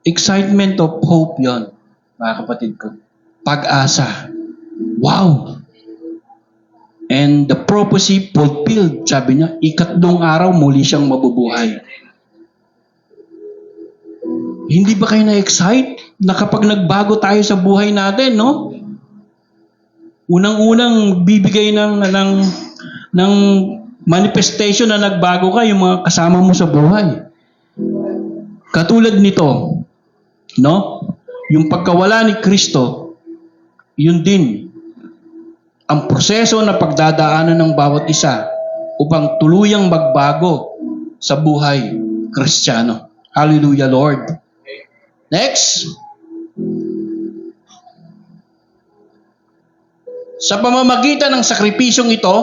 excitement of hope yon, mga kapatid ko. Pag-asa. Wow! And the prophecy fulfilled, sabi niya, ikatlong araw muli siyang mabubuhay. Hindi ba kayo na-excite na kapag nagbago tayo sa buhay natin, no? Unang-unang bibigay ng manifestation na nagbago ka, yung mga kasama mo sa buhay. Katulad nito, no? Yung pagkawala ni Kristo, yun din ang proseso na pagdadaanan ng bawat isa upang tuluyang magbago sa buhay Kristiyano. Hallelujah, Lord. Next. Sa pamamagitan ng sakripisyong ito,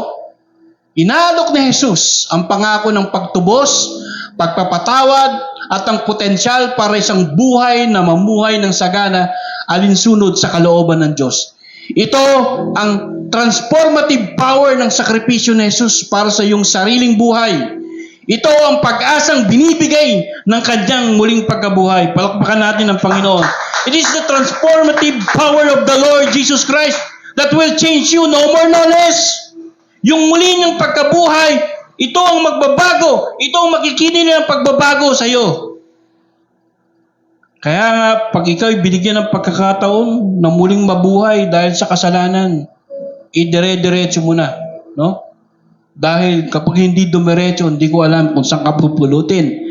inaalok ni Jesus ang pangako ng pagtubos, pagpapatawad, at ang potensyal para isang buhay na mamuhay ng sagana alinsunod sa kalooban ng Diyos. Ito ang transformative power ng sakripisyo ni Jesus para sa iyong sariling buhay. Ito ang pag-asang binibigay ng kanyang muling pagkabuhay. Palakpakan natin ang Panginoon. It is the transformative power of the Lord Jesus Christ that will change you, no more, no less. Yung muli niyang pagkabuhay, ito ang magbabago. Ito ang makikini ng pagbabago sa iyo. Kaya nga, pag ikaw binigyan ng pagkakataon na muling mabuhay dahil sa kasalanan, idire-diretso mo na. No? Dahil kapag hindi dumiretso, hindi ko alam kung saan ka pupulutin.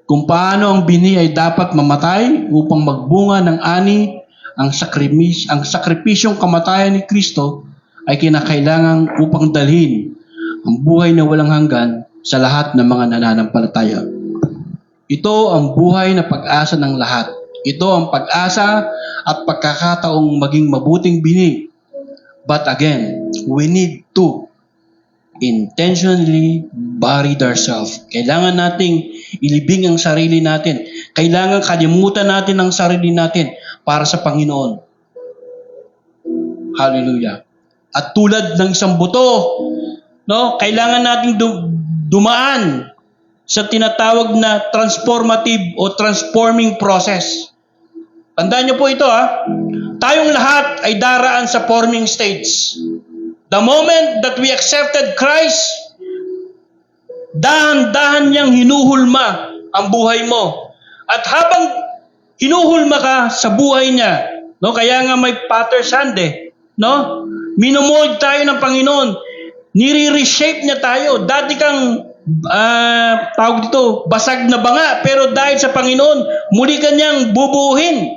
Kung paano ang bini ay dapat mamatay upang magbunga ng ani, ang sakripisyong kamatayan ni Kristo ay kinakailangan upang dalhin ang buhay na walang hanggan sa lahat ng mga nananampalataya. Ito ang buhay na pag-asa ng lahat. Ito ang pag-asa at pagkakataong maging mabuting bini. But again, we need to intentionally bury ourselves. Kailangan nating ilibing ang sarili natin. Kailangan kalimutan natin ang sarili natin para sa Panginoon. Hallelujah. At tulad ng isang buto, no, kailangan nating dumaan sa tinatawag na transformative o transforming process. Tandaan niyo po ito, ha? Tayong lahat ay daraan sa forming stage. The moment that we accepted Christ, dahan-dahan niyang hinuhulma ang buhay mo. At habang hinuhulma ka sa buhay niya, no, kaya nga may potter's hand, no? Minomold tayo ng Panginoon. Nire-reshape niya tayo. Dati kang tawag dito, basag na banga, pero dahil sa Panginoon, muli kanyang bubuhin.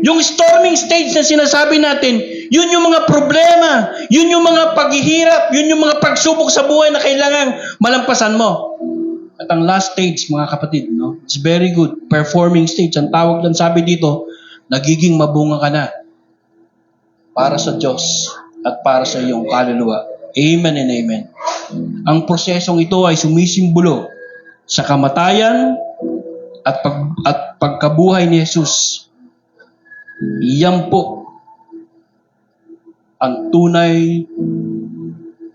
Yung storming stage na sinasabi natin, yun yung mga problema, yun yung mga paghihirap, yun yung mga pagsubok sa buhay na kailangan malampasan mo. At ang last stage, mga kapatid, no? It's very good. Performing stage. Ang tawag lang sabi dito, nagiging mabunga ka na para sa Diyos at para sa iyong kaluluwa. Amen and amen. Ang prosesong ito ay sumisimbolo sa kamatayan at pagkabuhay ni Jesus. Iyan po ang tunay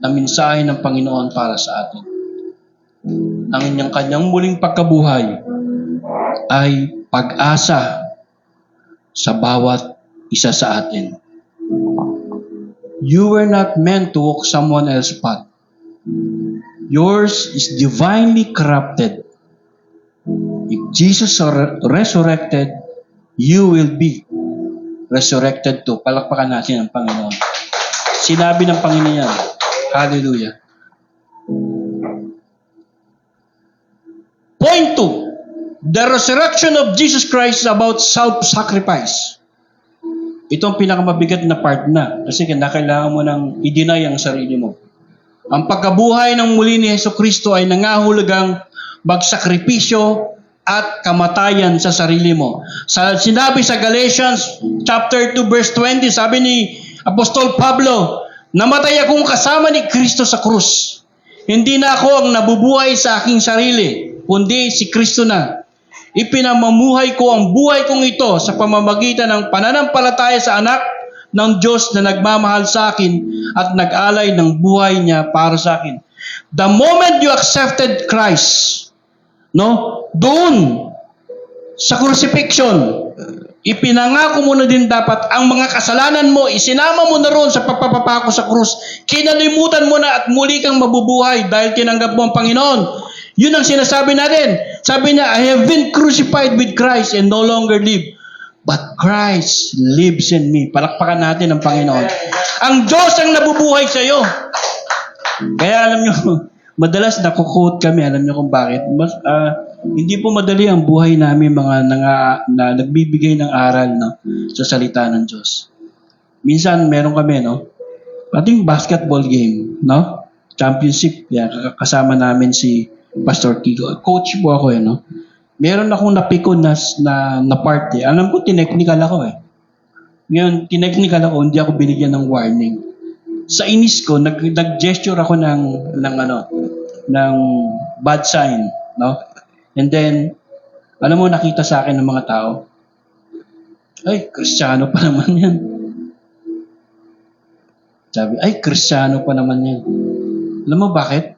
na mensahe ng Panginoon para sa atin. Ang kanyang muling pagkabuhay ay pag-asa sa bawat isa sa atin. You were not meant to walk someone else's path. Yours is divinely corrupted. If Jesus resurrected, you will be resurrected to. Palakpakan natin ang Panginoon. Sinabi ng Panginoon yan. Hallelujah. Point 2. The resurrection of Jesus Christ is about self-sacrifice. Ito ang pinakamabigat na part na. Kasi kailangan mo nang i-deny ang sarili mo. Ang pagkabuhay ng muli ni Jesucristo ay nangahulugang magsakripisyo at kamatayan sa sarili mo. Sinabi sa Galatians chapter 2 verse 20, sabi ni Apostol Pablo, namatay akong kasama ni Kristo sa krus. Hindi na ako ang nabubuhay sa aking sarili, kundi si Kristo na. Ipinamamuhay ko ang buhay kong ito sa pamamagitan ng pananampalataya sa anak ng Diyos na nagmamahal sa akin at nag-alay ng buhay niya para sa akin. The moment you accepted Christ, doon sa crucifixion, ipinangako mo na din dapat ang mga kasalanan mo, isinama mo na roon sa pagpapapako sa krus. Kinalimutan mo na at muli kang mabubuhay dahil tinanggap mo ang Panginoon. Yun ang sinasabi natin. Sabi niya, I have been crucified with Christ and no longer live. But Christ lives in me. Palakpakan natin ang Panginoon. Ang Diyos ang nabubuhay sa iyo. Kaya alam nyo, madalas nakukote kami. Alam nyo kung bakit? Hindi po madali ang buhay namin mga na nagbibigay ng aral sa salita ng Diyos. Minsan meron kami, ating basketball game, championship, kasama namin si Pastor Kiko. Coach po ako, Meron akong napikon na party. Alam ko, tinechnical ako, Ngayon, tinechnical ako, hindi ako binigyan ng warning. Sa inis ko, nag-gesture ako ng bad sign, And then, alam mo, nakita sa akin ng mga tao, ay, Kristiyano pa naman yan. Sabi, ay, Kristiyano pa naman yan. Alam mo bakit?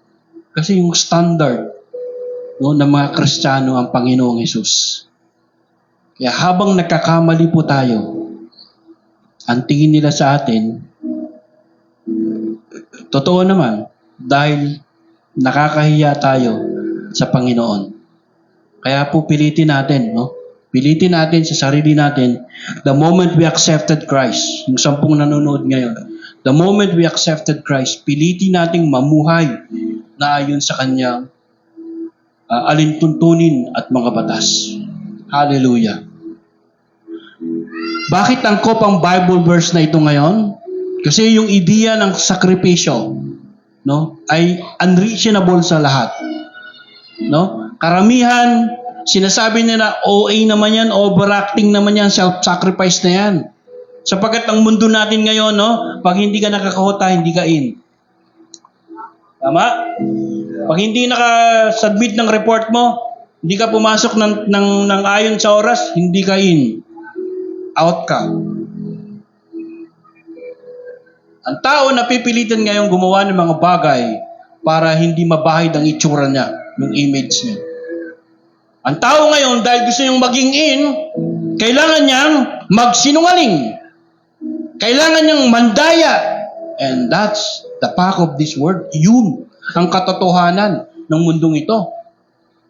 Kasi yung standard ng mga Kristiyano ang Panginoong Hesus. Kaya habang nagkakamali po tayo, ang tingin nila sa atin, totoo naman, dahil nakakahiya tayo sa Panginoon. Kaya po pilitin natin, Pilitin natin sa sarili natin, the moment we accepted Christ, yung 10 nanonood ngayon, the moment we accepted Christ, pilitin nating mamuhay na ayon sa kanyang alintuntunin at mga batas. Hallelujah. Bakit angkop ang Bible verse na ito ngayon? Kasi yung ideya ng sakripisyo, ay unreasonable sa lahat. Karamihan, sinasabi nila, OA naman yan, overacting naman yan, self-sacrifice na yan. Sapagkat ang mundo natin ngayon, pag hindi ka nakakahota, hindi ka in. Tama? Pag hindi naka-submit ng report mo, hindi ka pumasok ng ayon sa oras, hindi ka in. Out ka. Ang tao napipilitan ngayon gumawa ng mga bagay para hindi mabahid ang itsura niya, yung image niya. Ang tao ngayon, dahil gusto niyang maging in, kailangan niyang magsinungaling. Kailangan niyang mandaya. And that's the fact of this world. Yun ang katotohanan ng mundong ito.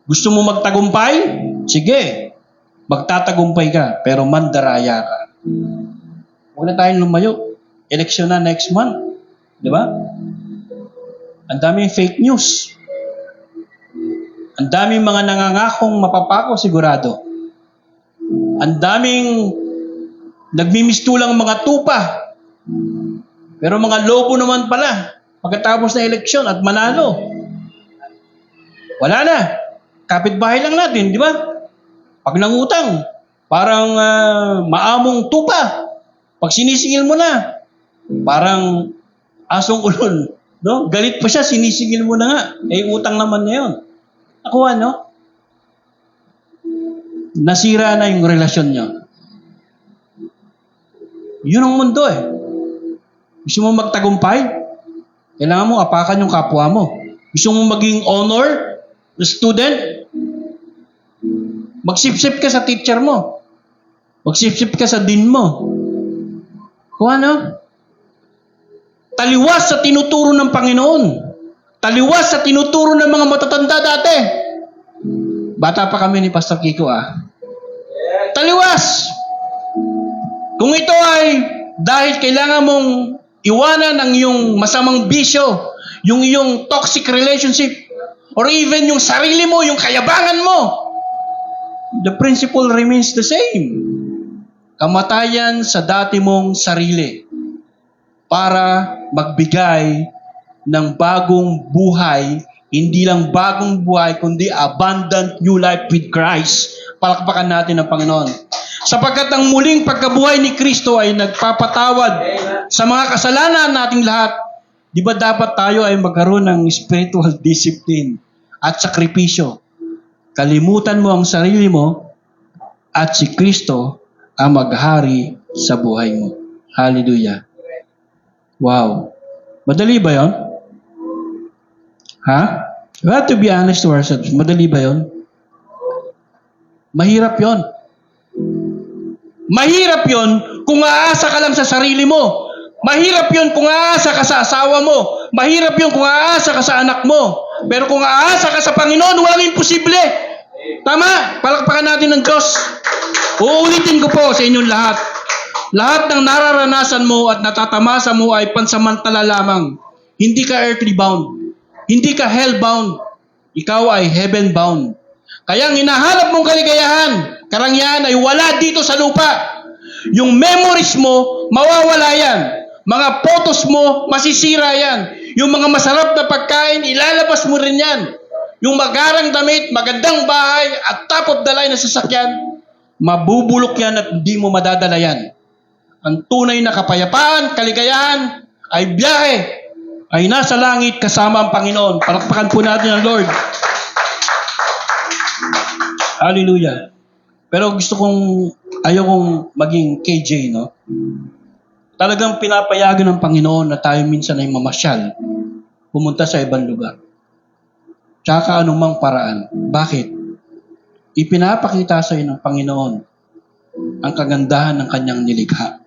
Gusto mo magtagumpay? Sige. Magtatagumpay ka, pero mandaraya ka. Huwag na tayong lumayo. Eleksyon na next month. Di ba? Ang daming fake news. Ang daming mga nangangakong mapapako sigurado. Ang daming nagmimistulang mga tupa. Pero mga lobo naman pala pagkatapos ng eleksyon at manalo. Wala na. Kapitbahay lang natin, di ba? Pag nangutang, parang maamong tupa. Pag sinisingil mo na, parang asong ulol. Galit pa siya, sinisingil mo na nga. Utang naman na yun. Nakuha, nasira na yung relasyon niyo. Yun ang mundo Gusto mo magtagumpay? Kailangan mo apakan yung kapwa mo. Gusto mo maging honor na student? Magsipsip ka sa teacher mo. Magsipsip ka sa dean mo. Kung taliwas sa tinuturo ng Panginoon. Taliwas sa tinuturo ng mga matatanda dati. Bata pa kami ni Pastor Kiko Taliwas! Kung ito ay dahil kailangan mong iwanan ang iyong masamang bisyo, yung iyong toxic relationship, or even yung sarili mo, yung kayabangan mo, the principle remains the same. Kamatayan sa dati mong sarili para magbigay ng bagong buhay, hindi lang bagong buhay, kundi abundant new life with Christ. Palakpakan natin ang Panginoon. Sapagkat ang muling pagkabuhay ni Kristo ay nagpapatawad sa mga kasalanan nating lahat. Di ba dapat tayo ay magkaroon ng spiritual discipline at sakripisyo? Kalimutan mo ang sarili mo at si Kristo ang maghari sa buhay mo. Hallelujah. Wow. Madali ba yon? Ha? We have to be honest to ourselves. Madali ba yon? Mahirap yon. Mahirap yon kung aasa ka lang sa sarili mo. Mahirap yon kung aasa ka sa asawa mo. Mahirap yon kung aasa ka sa anak mo. Pero kung aasa ka sa Panginoon, walang imposible. Tama? Palakpakan natin ng Diyos. Uulitin ko po sa inyong lahat. Lahat ng nararanasan mo at natatamasa mo ay pansamantala lamang. Hindi ka earthly bound. Hindi ka hell bound. Ikaw ay heaven bound. Kaya ang hinahanap mong kaligayahan, karangyaan ay wala dito sa lupa. Yung memories mo, mawawala yan. Mga photos mo, masisira yan. Yung mga masarap na pagkain, ilalabas mo rin yan. Yung magarang damit, magandang bahay, at top of the line na sasakyan, mabubulok yan at hindi mo madadala yan. Ang tunay na kapayapaan, kaligayahan, ay biyahe, ay nasa langit kasama ang Panginoon. Palakpakan po natin ang Lord. Hallelujah. Pero ayokong maging KJ, no? Talagang pinapayagan ng Panginoon na tayo minsan ay mamasyal, pumunta sa ibang lugar. Tsaka anumang paraan. Bakit? Ipinapakita sa iyo ng Panginoon ang kagandahan ng kanyang nilikha.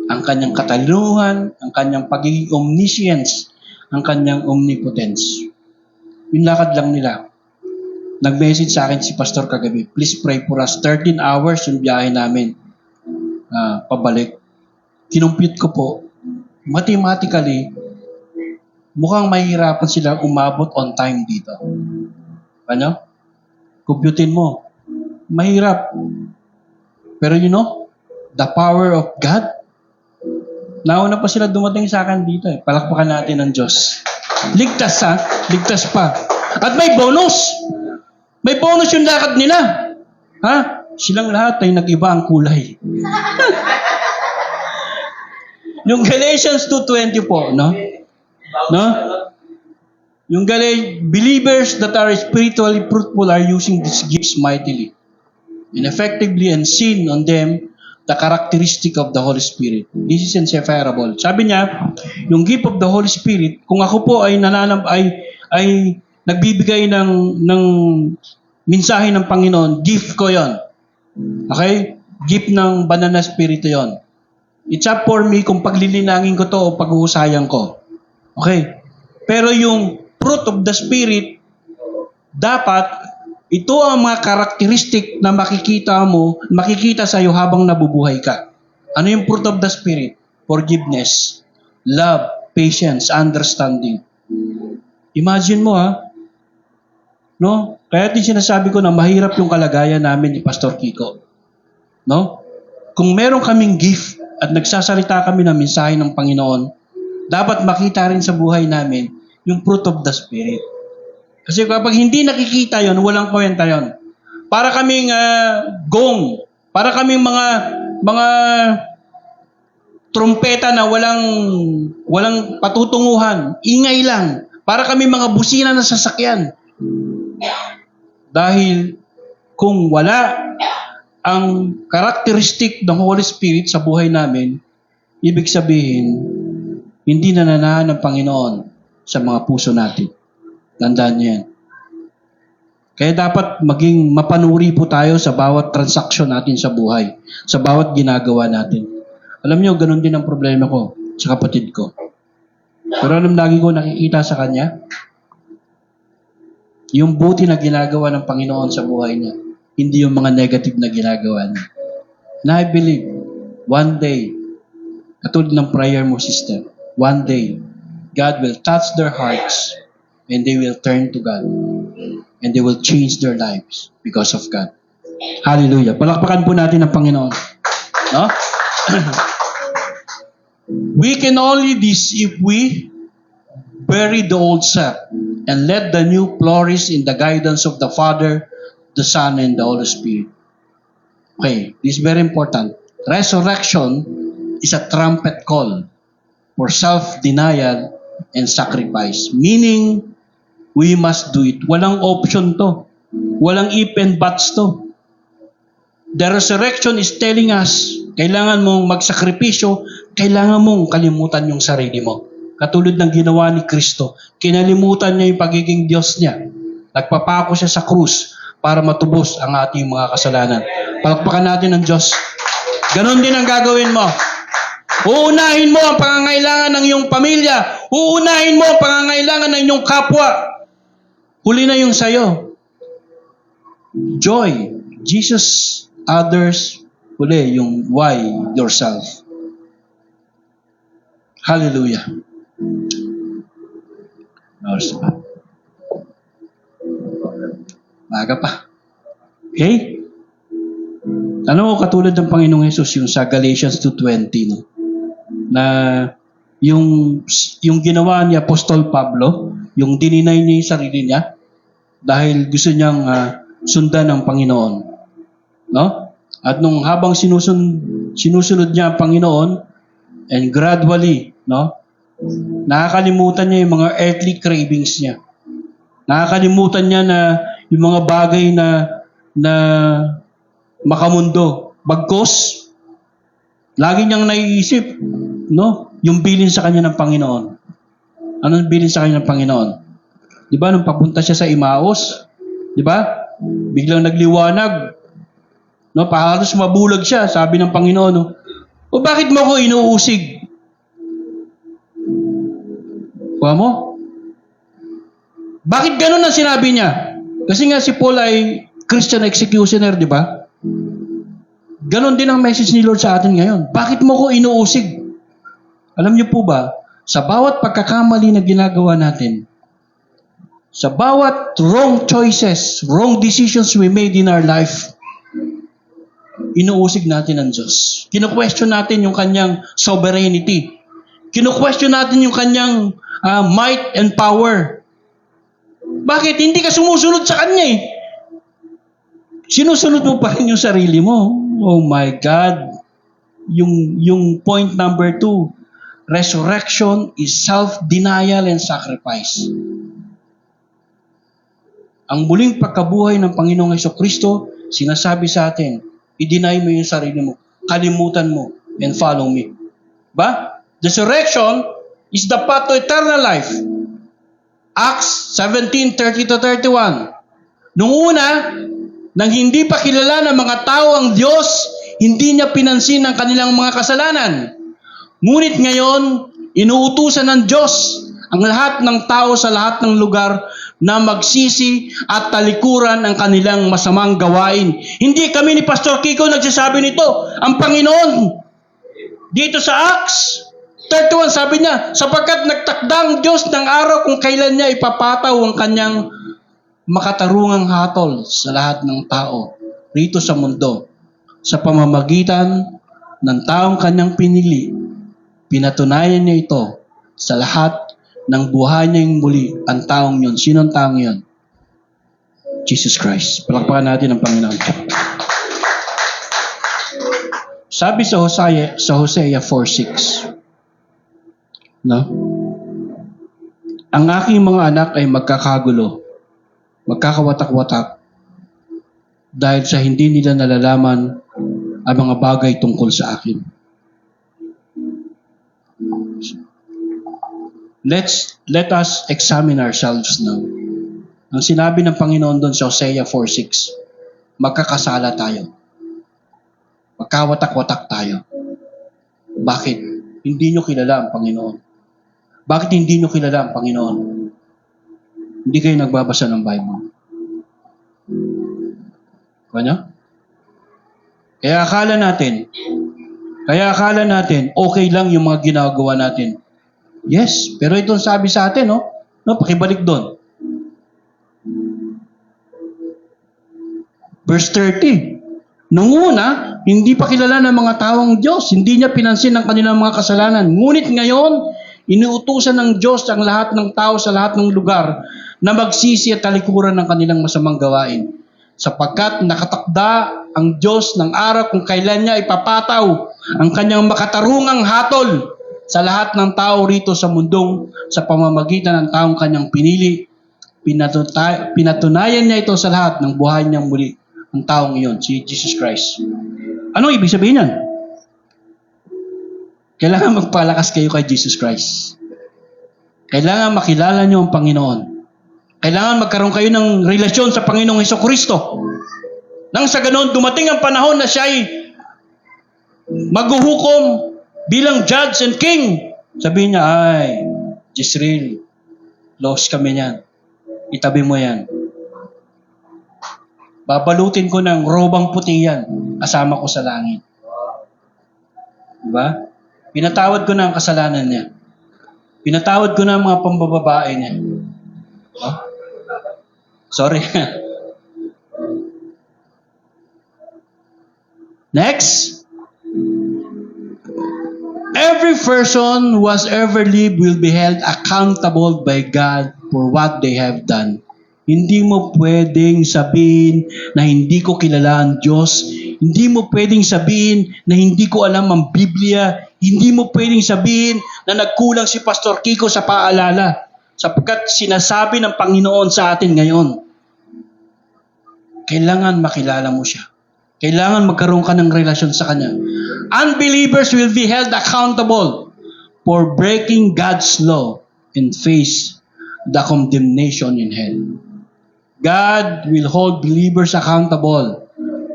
Ang kanyang katalinuhan, ang kanyang pagiging omniscience, ang kanyang omnipotence. Yung lakad lang nila. Nag-message sa akin si Pastor kagabi, please pray for us. 13 hours yung biyahe namin. Pabalik. Kinumpute ko po, mathematically, mukhang mahihirapan sila umabot on time dito. Ano? Kumputin mo. Mahirap. Pero you know, the power of God, nauna pa sila dumating sa akin dito eh. Palakpakan natin ng Diyos. Ligtas ha? Ligtas pa. At may bonus. May bonus yung lakad nila. Ha? Silang lahat ay nag-iba ang kulay. Yung Galatians 2:20 po, no? No? Yung believers that are spiritually fruitful are using these gifts mightily and effectively and seen on them the characteristic of the Holy Spirit. This is inseparable. Sabi niya, yung gift of the Holy Spirit, kung ako po ay nagbibigay ng mensahe ng Panginoon, gift ko yon. Okay? Gift ng banal na spirito yon. It's up for me kung paglilinangin ko to o paghuhusayan ko. Okay? Pero yung fruit of the Spirit, dapat ito ang mga karakteristik na makikita sa iyo habang nabubuhay ka. Ano yung fruit of the Spirit? Forgiveness, love, patience, understanding. Imagine mo ha, no? Kaya din sinasabi ko na mahirap yung kalagayan namin ni Pastor Kiko. No? Kung meron kaming gift at nagsasalita kami ng mensahe ng Panginoon, dapat makita rin sa buhay namin yung fruit of the Spirit. Kasi kapag hindi nakikita yon, walang kwenta yon. Para kaming gong, para kaming mga trumpeta na walang patutunguhan, ingay lang. Para kaming mga busina na sasakyan. Dahil kung wala ang karakteristik ng Holy Spirit sa buhay namin, ibig sabihin, hindi nananahan ng Panginoon sa mga puso natin. Tandaan niyo yan. Kaya dapat maging mapanuri po tayo sa bawat transaksyon natin sa buhay, sa bawat ginagawa natin. Alam niyo, ganun din ang problema ko sa kapatid ko. Pero alam lagi ko nakikita sa kanya, yung buti na ginagawa ng Panginoon sa buhay niya, hindi yung mga negative na ginagawa niya. Na I believe, one day, katulad ng prayer mo, sister, one day, God will touch their hearts and they will turn to God and they will change their lives because of God. Hallelujah. Palakpakan po natin ang Panginoon. No? We can only this if we bury the old self and let the new flourish in the guidance of the Father, the Son, and the Holy Spirit. Okay, this is very important. Resurrection is a trumpet call for self-denial and sacrifice. Meaning, we must do it. Walang option to. Walang if and buts to. The resurrection is telling us, kailangan mong magsakripisyo, kailangan mong kalimutan yung sarili mo. Katulad ng ginawa ni Kristo, kinalimutan niya yung pagiging Diyos niya. Nagpapako siya sa krus para matubos ang ating mga kasalanan. Palakpakan natin ang Diyos. Ganon din ang gagawin mo. Uunahin mo ang pangangailangan ng iyong pamilya. Uunahin mo ang pangangailangan ng iyong kapwa. Huli na yung sayo. Joy. Jesus, others. Huli yung why yourself. Hallelujah. Maaga pa. Okay? Ano katulad ng Panginoong Hesus yung sa Galatians 2:20, no? Na yung ginawa ni Apostol Pablo, yung dininay niya yung sarili niya dahil gusto niyang sundan ng Panginoon. No? At nung habang sinusunod niya ang Panginoon and gradually, no? Nakakalimutan niya yung mga earthly cravings niya. Nakakalimutan niya na yung mga bagay na makamundo. Bagkos, lagi niyang naiisip, no? Yung bilin sa kanya ng Panginoon. Anong bilin sa kanya ng Panginoon? Di ba, nung papunta siya sa Emmaus, di ba? Biglang nagliwanag. No, halos mabulag siya, sabi ng Panginoon, no? O bakit mo ko inuusig? Kuha mo? Bakit ganun ang sinabi niya? Kasi nga si Paul ay Christian executioner, di ba? Ganon din ang message ni Lord sa atin ngayon. Bakit mo ko inuusig? Alam niyo po ba, sa bawat pagkakamali na ginagawa natin, sa bawat wrong choices, wrong decisions we made in our life, inuusig natin ang Diyos. Kino-question natin yung kanyang sovereignty. Kino-question natin yung kanyang might and power. Bakit? Hindi ka sumusunod sa kanya eh. Sinusunod mo pa rin yung sarili mo. Oh my God. Yung point number 2, resurrection is self-denial and sacrifice. Ang muling pagkabuhay ng Panginoong Hesukristo, sinasabi sa atin, i-deny mo yung sarili mo, kalimutan mo, and follow me. Ba? Resurrection is the path to eternal life. Acts 17:30-31. Nung una, nang hindi pa kilala ng mga tao ang Diyos, hindi niya pinansin ang kanilang mga kasalanan. Ngunit ngayon, inuutusan ng Diyos ang lahat ng tao sa lahat ng lugar na magsisi at talikuran ang kanilang masamang gawain. Hindi kami ni Pastor Kiko nagsasabi nito. Ang Panginoon, dito sa Acts 31, sabi niya, sapagkat nagtakda ang Diyos ng araw kung kailan niya ipapataw ang kanyang makatarungang hatol sa lahat ng tao rito sa mundo. Sa pamamagitan ng taong kanyang pinili, pinatunayan niya ito sa lahat ng buhay niyang muli ang taong yun. Sino ang taong yun? Jesus Christ. Palakpakan natin ang Panginoon. Sabi sa Hosea 4:6, no? Ang aking mga anak ay magkakagulo, magkakawatak-watak, dahil sa hindi nila nalalaman ang mga bagay tungkol sa akin. Let us examine ourselves now. Ang sinabi ng Panginoon doon sa Hosea 4:6, magkakasala tayo. Magkawatak-watak tayo. Bakit? Hindi nyo kilala ang Panginoon. Bakit hindi nyo kilala ang Panginoon? Hindi kayo nagbabasa ng Bible. Kanya? Kaya akala natin, okay lang yung mga ginagawa natin. Yes, pero itong sabi sa atin, no, pakibalik doon. Verse 30. Nung una, hindi pa kilala ng mga taong Diyos. Hindi niya pinansin ang kanilang mga kasalanan. Ngunit ngayon, inuutusan ng Diyos ang lahat ng tao sa lahat ng lugar na magsisi at talikuran ng kanilang masamang gawain. Sapagkat nakatakda ang Diyos ng araw kung kailan niya ipapataw ang kanyang makatarungang hatol sa lahat ng tao rito sa mundong sa pamamagitan ng taong kanyang pinili. Pinatunayan niya ito sa lahat ng buhay niyang muli. Ang taong iyon, si Jesus Christ. Anong ibig sabihin yan? Kailangan magpalakas kayo kay Jesus Christ. Kailangan makilala niyo ang Panginoon. Kailangan magkaroon kayo ng relasyon sa Panginoong Hesukristo. Nang sa ganoon, dumating ang panahon na siya ay maghuhukom bilang judge and king. Sabihin niya, ay, Jezreel, lost kami niyan. Itabi mo yan. Babalutin ko ng robang puti yan. Kasama ko sa langit. Diba? Pinatawad ko na ang kasalanan niya. Pinatawad ko na ang mga pambababae niya. Oh? Sorry. Next. Every person who has ever lived will be held accountable by God for what they have done. Hindi mo pwedeng sabihin na hindi ko kilala ang Diyos. Hindi mo pwedeng sabihin na hindi ko alam ang Biblia. Hindi mo pwedeng sabihin na nagkulang si Pastor Kiko sa paalala. Sapagkat sinasabi ng Panginoon sa atin ngayon, kailangan makilala mo siya. Kailangan magkaroon ka ng relasyon sa Kanya. Unbelievers will be held accountable for breaking God's law and face the condemnation in hell. God will hold believers accountable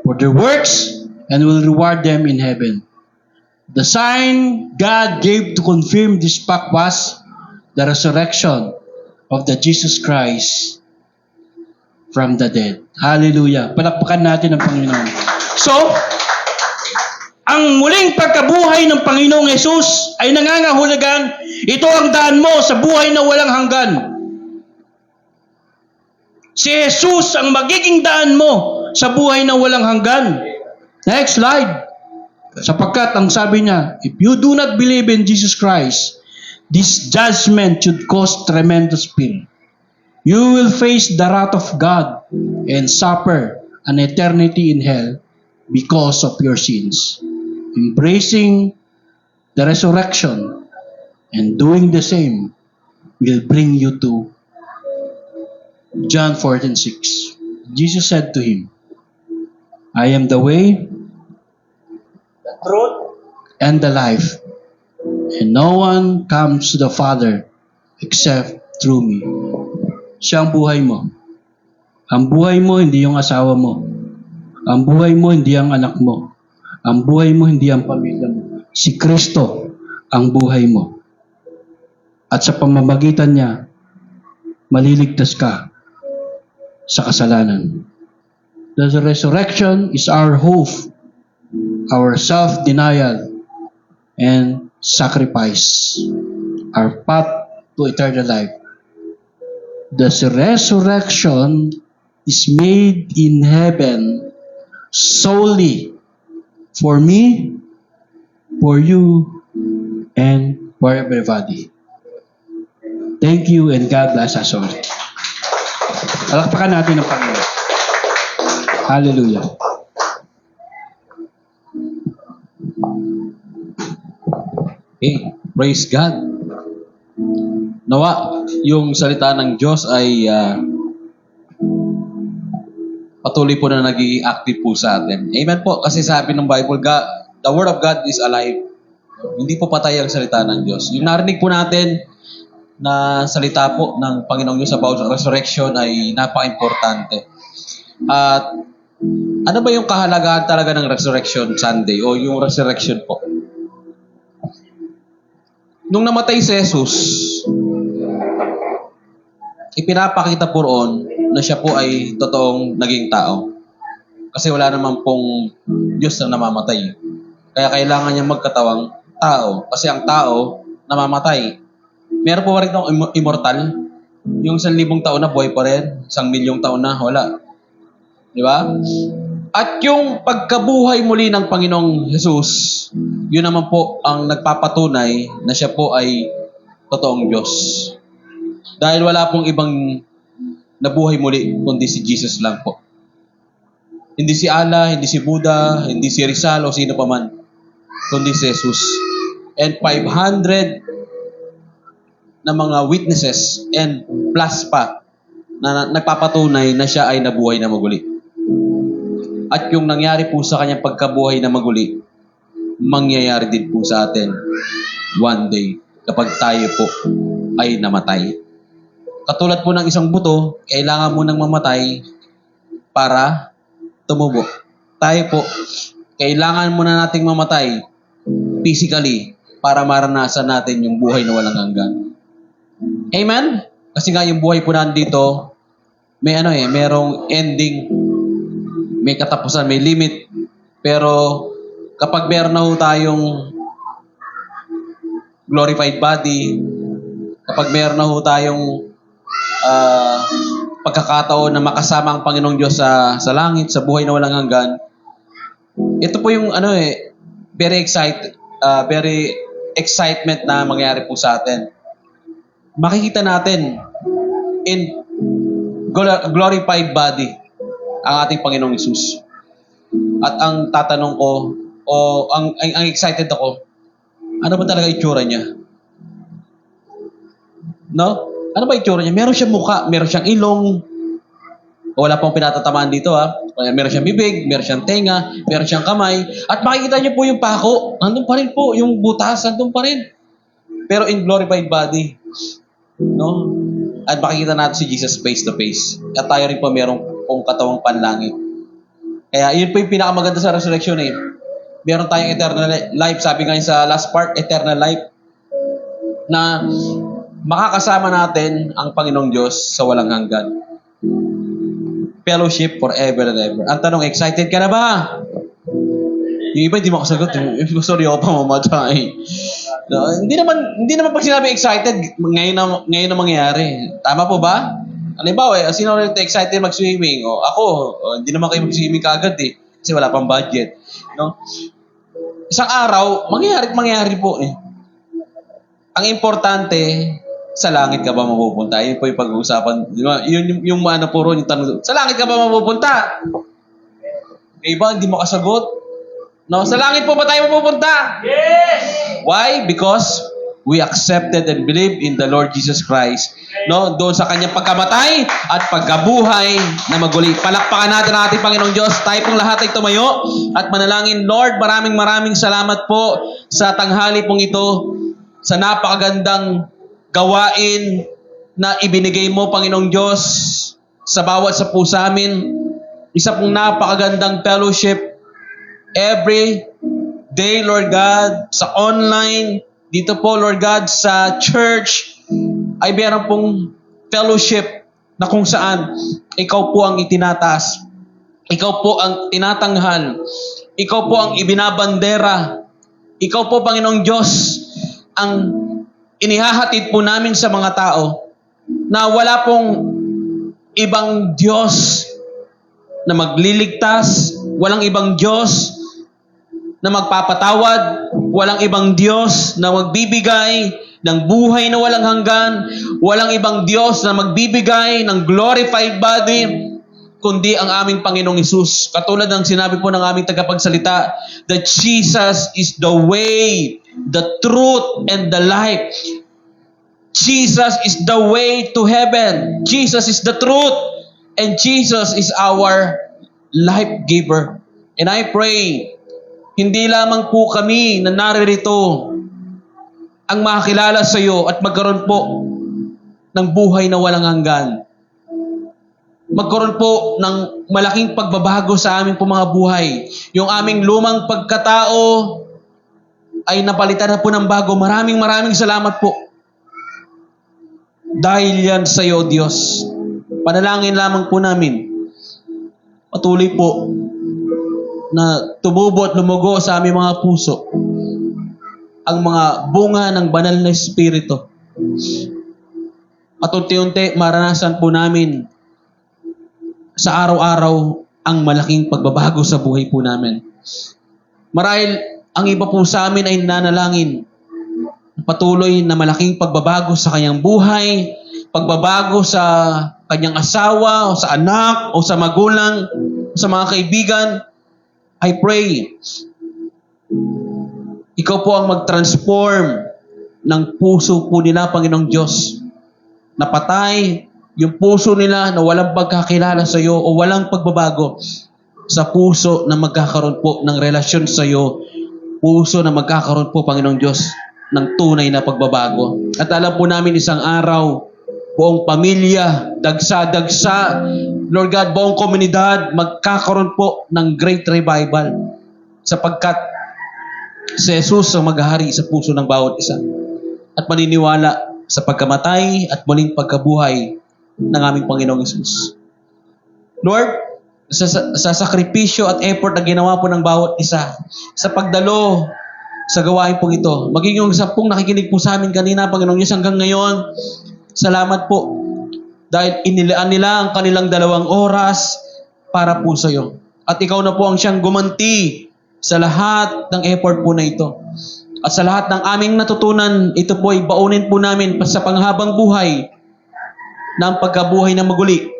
for their works and will reward them in heaven. The sign God gave to confirm this fact was the resurrection of the Jesus Christ from the dead. Hallelujah. Palakpakan natin ang Panginoon. So, ang muling pagkabuhay ng Panginoong Yesus ay nangangahulugan, ito ang daan mo sa buhay na walang hanggan. Si Jesus ang magiging daan mo sa buhay na walang hanggan. Next slide. Sapagkat ang sabi niya, if you do not believe in Jesus Christ, this judgment should cause tremendous pain. You will face the wrath of God and suffer an eternity in hell because of your sins. Embracing the resurrection and doing the same will bring you to John 14:6. Jesus said to him, I am the way, the truth, and the life, and no one comes to the Father except through me. Siya ang buhay mo. Ang buhay mo, hindi yung asawa mo. Ang buhay mo, hindi ang anak mo. Ang buhay mo, hindi ang pamilya mo. Si Kristo ang buhay mo. At sa pamamagitan niya, maliligtas ka sa kasalanan. The resurrection is our hope, our self-denial, and sacrifice, our path to eternal life. The resurrection is made in heaven solely for me, for you, and for everybody. Thank you and God bless us all. Palakpakan natin ang Panginoon. Hallelujah. Okay, praise God. Nawa, yung salita ng Diyos ay patuloy po na naging active po sa atin. Amen po. Kasi sabi ng Bible, God, the Word of God is alive. Hindi po patay ang salita ng Diyos. Yung narinig po natin na salita po ng Panginoong Diyos about resurrection ay napaka-importante. At ano ba yung kahalagahan talaga ng Resurrection Sunday o yung resurrection po? Nung namatay si Jesus, ipinapakita po roon na siya po ay totoong naging tao. Kasi wala naman pong Diyos na namamatay. Kaya kailangan niya magkatawang tao. Kasi ang tao, namamatay. Meron po ba rin immortal? Yung 1,000 taon na buhay pa rin? 1,000,000 taon na? Wala. Di ba? At yung pagkabuhay muli ng Panginoong Jesus, yun naman po ang nagpapatunay na siya po ay totoong Diyos. Dahil wala pong ibang nabuhay muli, kundi si Jesus lang po. Hindi si Allah, hindi si Buddha, hindi si Rizal o sino pa man, kundi si Jesus. And 500 na mga witnesses and plus pa na nagpapatunay na siya ay nabuhay na maguli. At yung nangyari po sa kanyang pagkabuhay na maguli, mangyayari din po sa atin one day kapag tayo po ay namatay. Katulad po ng isang buto, kailangan mo nang mamatay para tumubo. Tayo po, kailangan muna nating mamatay physically para maranasan natin yung buhay na walang hanggan. Amen? Kasi nga yung buhay po nandito, may merong ending, may katapusan, may limit. Pero kapag meron na ho tayong glorified body, kapag meron na ho tayong pagkakataon na makasama ang Panginoong Diyos sa langit, sa buhay na walang hanggan, ito po yung very excitement na mangyayari po sa atin. Makikita natin in glorified body ang ating Panginoong Hesus. At ang tatanong ko, ang excited ako, ano ba talaga itsura niya? No? Ano ba itsura niya? Meron siyang mukha, meron siyang ilong. Wala pong pinatatamaan dito Meron siyang bibig, meron siyang tenga, meron siyang kamay. At makikita niyo po yung pako. Nandun pa rin po. Yung butas, nandun pa rin. Pero in glorified body. No? At makikita natin si Jesus face to face. At tayo rin po merong pong katawang panlangit. Kaya yun po yung pinakamaganda sa resurrection Meron tayong eternal life. Sabi nga sa last part, eternal life. Na makakasama natin ang Panginoong Diyos sa walang hanggan. Fellowship forever and ever. Ang tanong, excited ka na ba? Yung iba hindi makasagot. Sorry ako pa mamatay. No, hindi naman pag sinabi excited, ngayon na mangyayari. Tama po ba? Halimbawa, sino rin excited mag-swimming? Ako, hindi naman kayo mag-swimming kaagad kasi wala pang budget. No? Isang araw, mangyayari po Ang importante, sa langit ka ba mapupunta? Yun po yung pag-uusapan. Di ba? Yung puro yung tanong. Sa langit ka ba mapupunta? Iba, hindi makasagot. No? Sa langit po ba tayo mapupunta? Yes! Why? Because we accepted and believe in the Lord Jesus Christ. No? Doon sa kanyang pagkamatay at pagkabuhay na maguli. Palakpakan natin ang ating Panginoong Diyos. Tayo pong lahat ay tumayo at manalangin. Lord, maraming salamat po sa tanghali pong ito. Sa napakagandang gawain na ibinigay mo, Panginoong Diyos, sa bawat sa po sa amin. Isa pong napakagandang fellowship every day, Lord God, sa online, dito po, Lord God, sa church, ay meron pong fellowship na kung saan ikaw po ang itinataas. Ikaw po ang tinatanghal. Ikaw po ang ibinabandera. Ikaw po, Panginoong Diyos, ang inihahatid po namin sa mga tao na wala pong ibang Diyos na magliligtas, walang ibang Diyos na magpapatawad, walang ibang Diyos na magbibigay ng buhay na walang hanggan, walang ibang Diyos na magbibigay ng glorified body, kundi ang aming Panginoong Hesus. Katulad ng sinabi po ng aming tagapagsalita, that Jesus is the way, the truth, and the life. Jesus is the way to heaven. Jesus is the truth. And Jesus is our life giver. And I pray, hindi lamang po kami na naririto ang makakilala sa iyo at magkaroon po ng buhay na walang hanggan. Magkaroon po ng malaking pagbabago sa aming po mga buhay. Yung aming lumang pagkatao ay napalitan na po ng bago. Maraming salamat po. Dahil yan sa iyo, Diyos. Panalangin lamang po namin. Patuloy po na tumubo at lumugo sa aming mga puso ang mga bunga ng banal na Espiritu. At unti-unti maranasan po namin sa araw-araw ang malaking pagbabago sa buhay po namin. Marahil ang iba po sa amin ay nanalangin patuloy na malaking pagbabago sa kanyang buhay, pagbabago sa kanyang asawa, o sa anak, o sa magulang, o sa mga kaibigan. I pray, ikaw po ang mag-transform ng puso po nila, Panginoong Diyos. Napatay yung puso nila na walang pagkakilala sa iyo o walang pagbabago sa puso na magkakaroon po ng relasyon sa iyo, puso na magkakaroon po, Panginoong Diyos, ng tunay na pagbabago. At alam po namin isang araw, buong pamilya, dagsa-dagsa, Lord God, buong komunidad, magkakaroon po ng great revival sapagkat si Jesus ang maghahari sa puso ng bawat isa at maniniwala sa pagkamatay at muling pagkabuhay ng aming Panginoong Jesus. Lord, sa sakripisyo at effort na ginawa po ng bawat isa, sa pagdalo sa gawain pong ito, maging yung 10 nakikinig po sa amin kanina, Panginoong Diyos, hanggang ngayon, salamat po dahil inilaan nila ang kanilang 2 oras para po sa iyo. At ikaw na po ang siyang gumanti sa lahat ng effort po na ito. At sa lahat ng aming natutunan, ito po ay baunin po namin sa panghabang buhay na ang pagkabuhay na maguli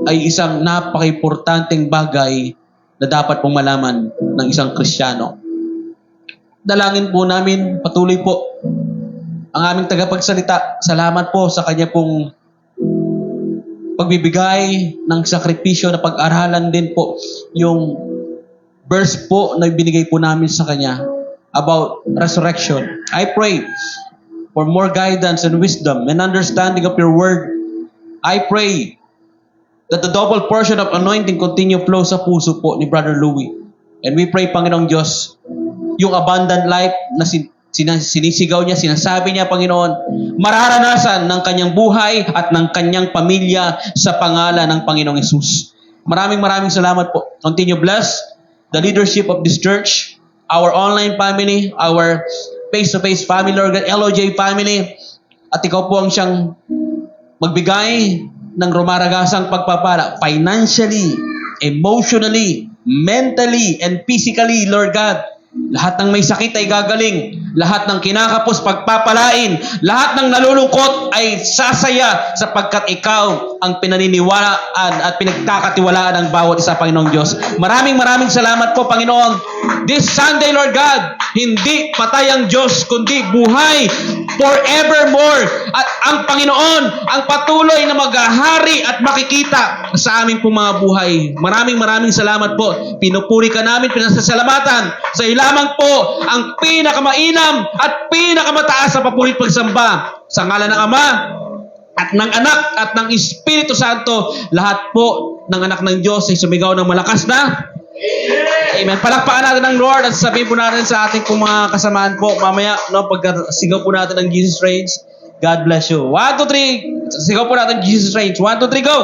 ay isang napaka-importanteng bagay na dapat pong malaman ng isang Kristiyano. Dalangin po namin, patuloy po ang aming tagapagsalita. Salamat po sa kanya pong pagbibigay ng sakripisyo na pag-aralan din po yung verse po na binigay po namin sa kanya about resurrection. I pray for more guidance and wisdom and understanding of your word. I pray that the double portion of anointing continue flow sa puso po ni Brother Louie. And we pray, Panginoong Diyos, yung abundant life na sinisigaw niya, sinasabi niya, Panginoon, mararanasan ng kanyang buhay at ng kanyang pamilya sa pangalan ng Panginoong Hesus. Maraming salamat po. Continue bless the leadership of this church, our online family, our face-to-face family, Lord God, LOJ family, at ikaw po ang siyang magbigay ng rumaragasang pagpapala financially, emotionally, mentally, and physically, Lord God. Lahat ng may sakit ay gagaling. Lahat ng kinakapos pagpapalain. Lahat ng nalulungkot ay sasaya sapagkat ikaw ang pinaniniwalaan at pinagkakatiwalaan ng bawat isa, Panginoong Diyos. Maraming salamat po, Panginoon. This Sunday, Lord God, hindi patay ang Diyos, kundi buhay forevermore. At ang Panginoon ang patuloy na maghahari at makikita sa aming pong mga buhay. Maraming salamat po. Pinupuri ka namin, pinasasalamatan. Sa iyo lamang po ang pinakamainam at pinakamataas na papurit pagsamba. Sa ngalan ng Ama at ng Anak at ng Espiritu Santo, lahat po ng anak ng Diyos ay sumigaw ng malakas na Amen. Palakpakan natin ng Lord at sabihin po natin sa ating pong mga kasamaan po mamaya, no, pagkasigaw po natin ng Jesus Reigns. God bless you. 1, 2, 3. Sigaw po natin Jesus Reigns. 1, 2, 3, go!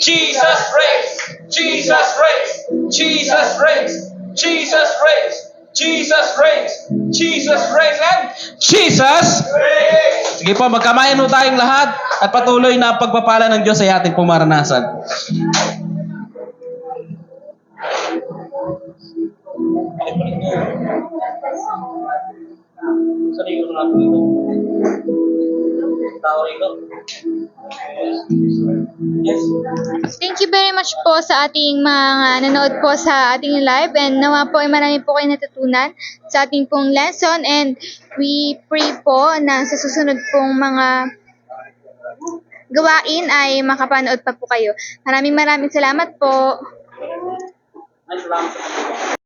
Jesus reigns! Jesus reigns! Jesus reigns! Jesus reigns! Jesus reigns! Jesus reigns! And Jesus! reigns! Sige po, magkamayan po tayong lahat at patuloy na pagpapala ng Diyos ay ating pumaranasan. Thank you very much po sa ating mga nanood po sa ating live, and nawa po ay marami po kayo natutunan sa ating pong lesson, and we pray po na sa susunod pong mga gawain ay makapanood pa po kayo. Maraming salamat po.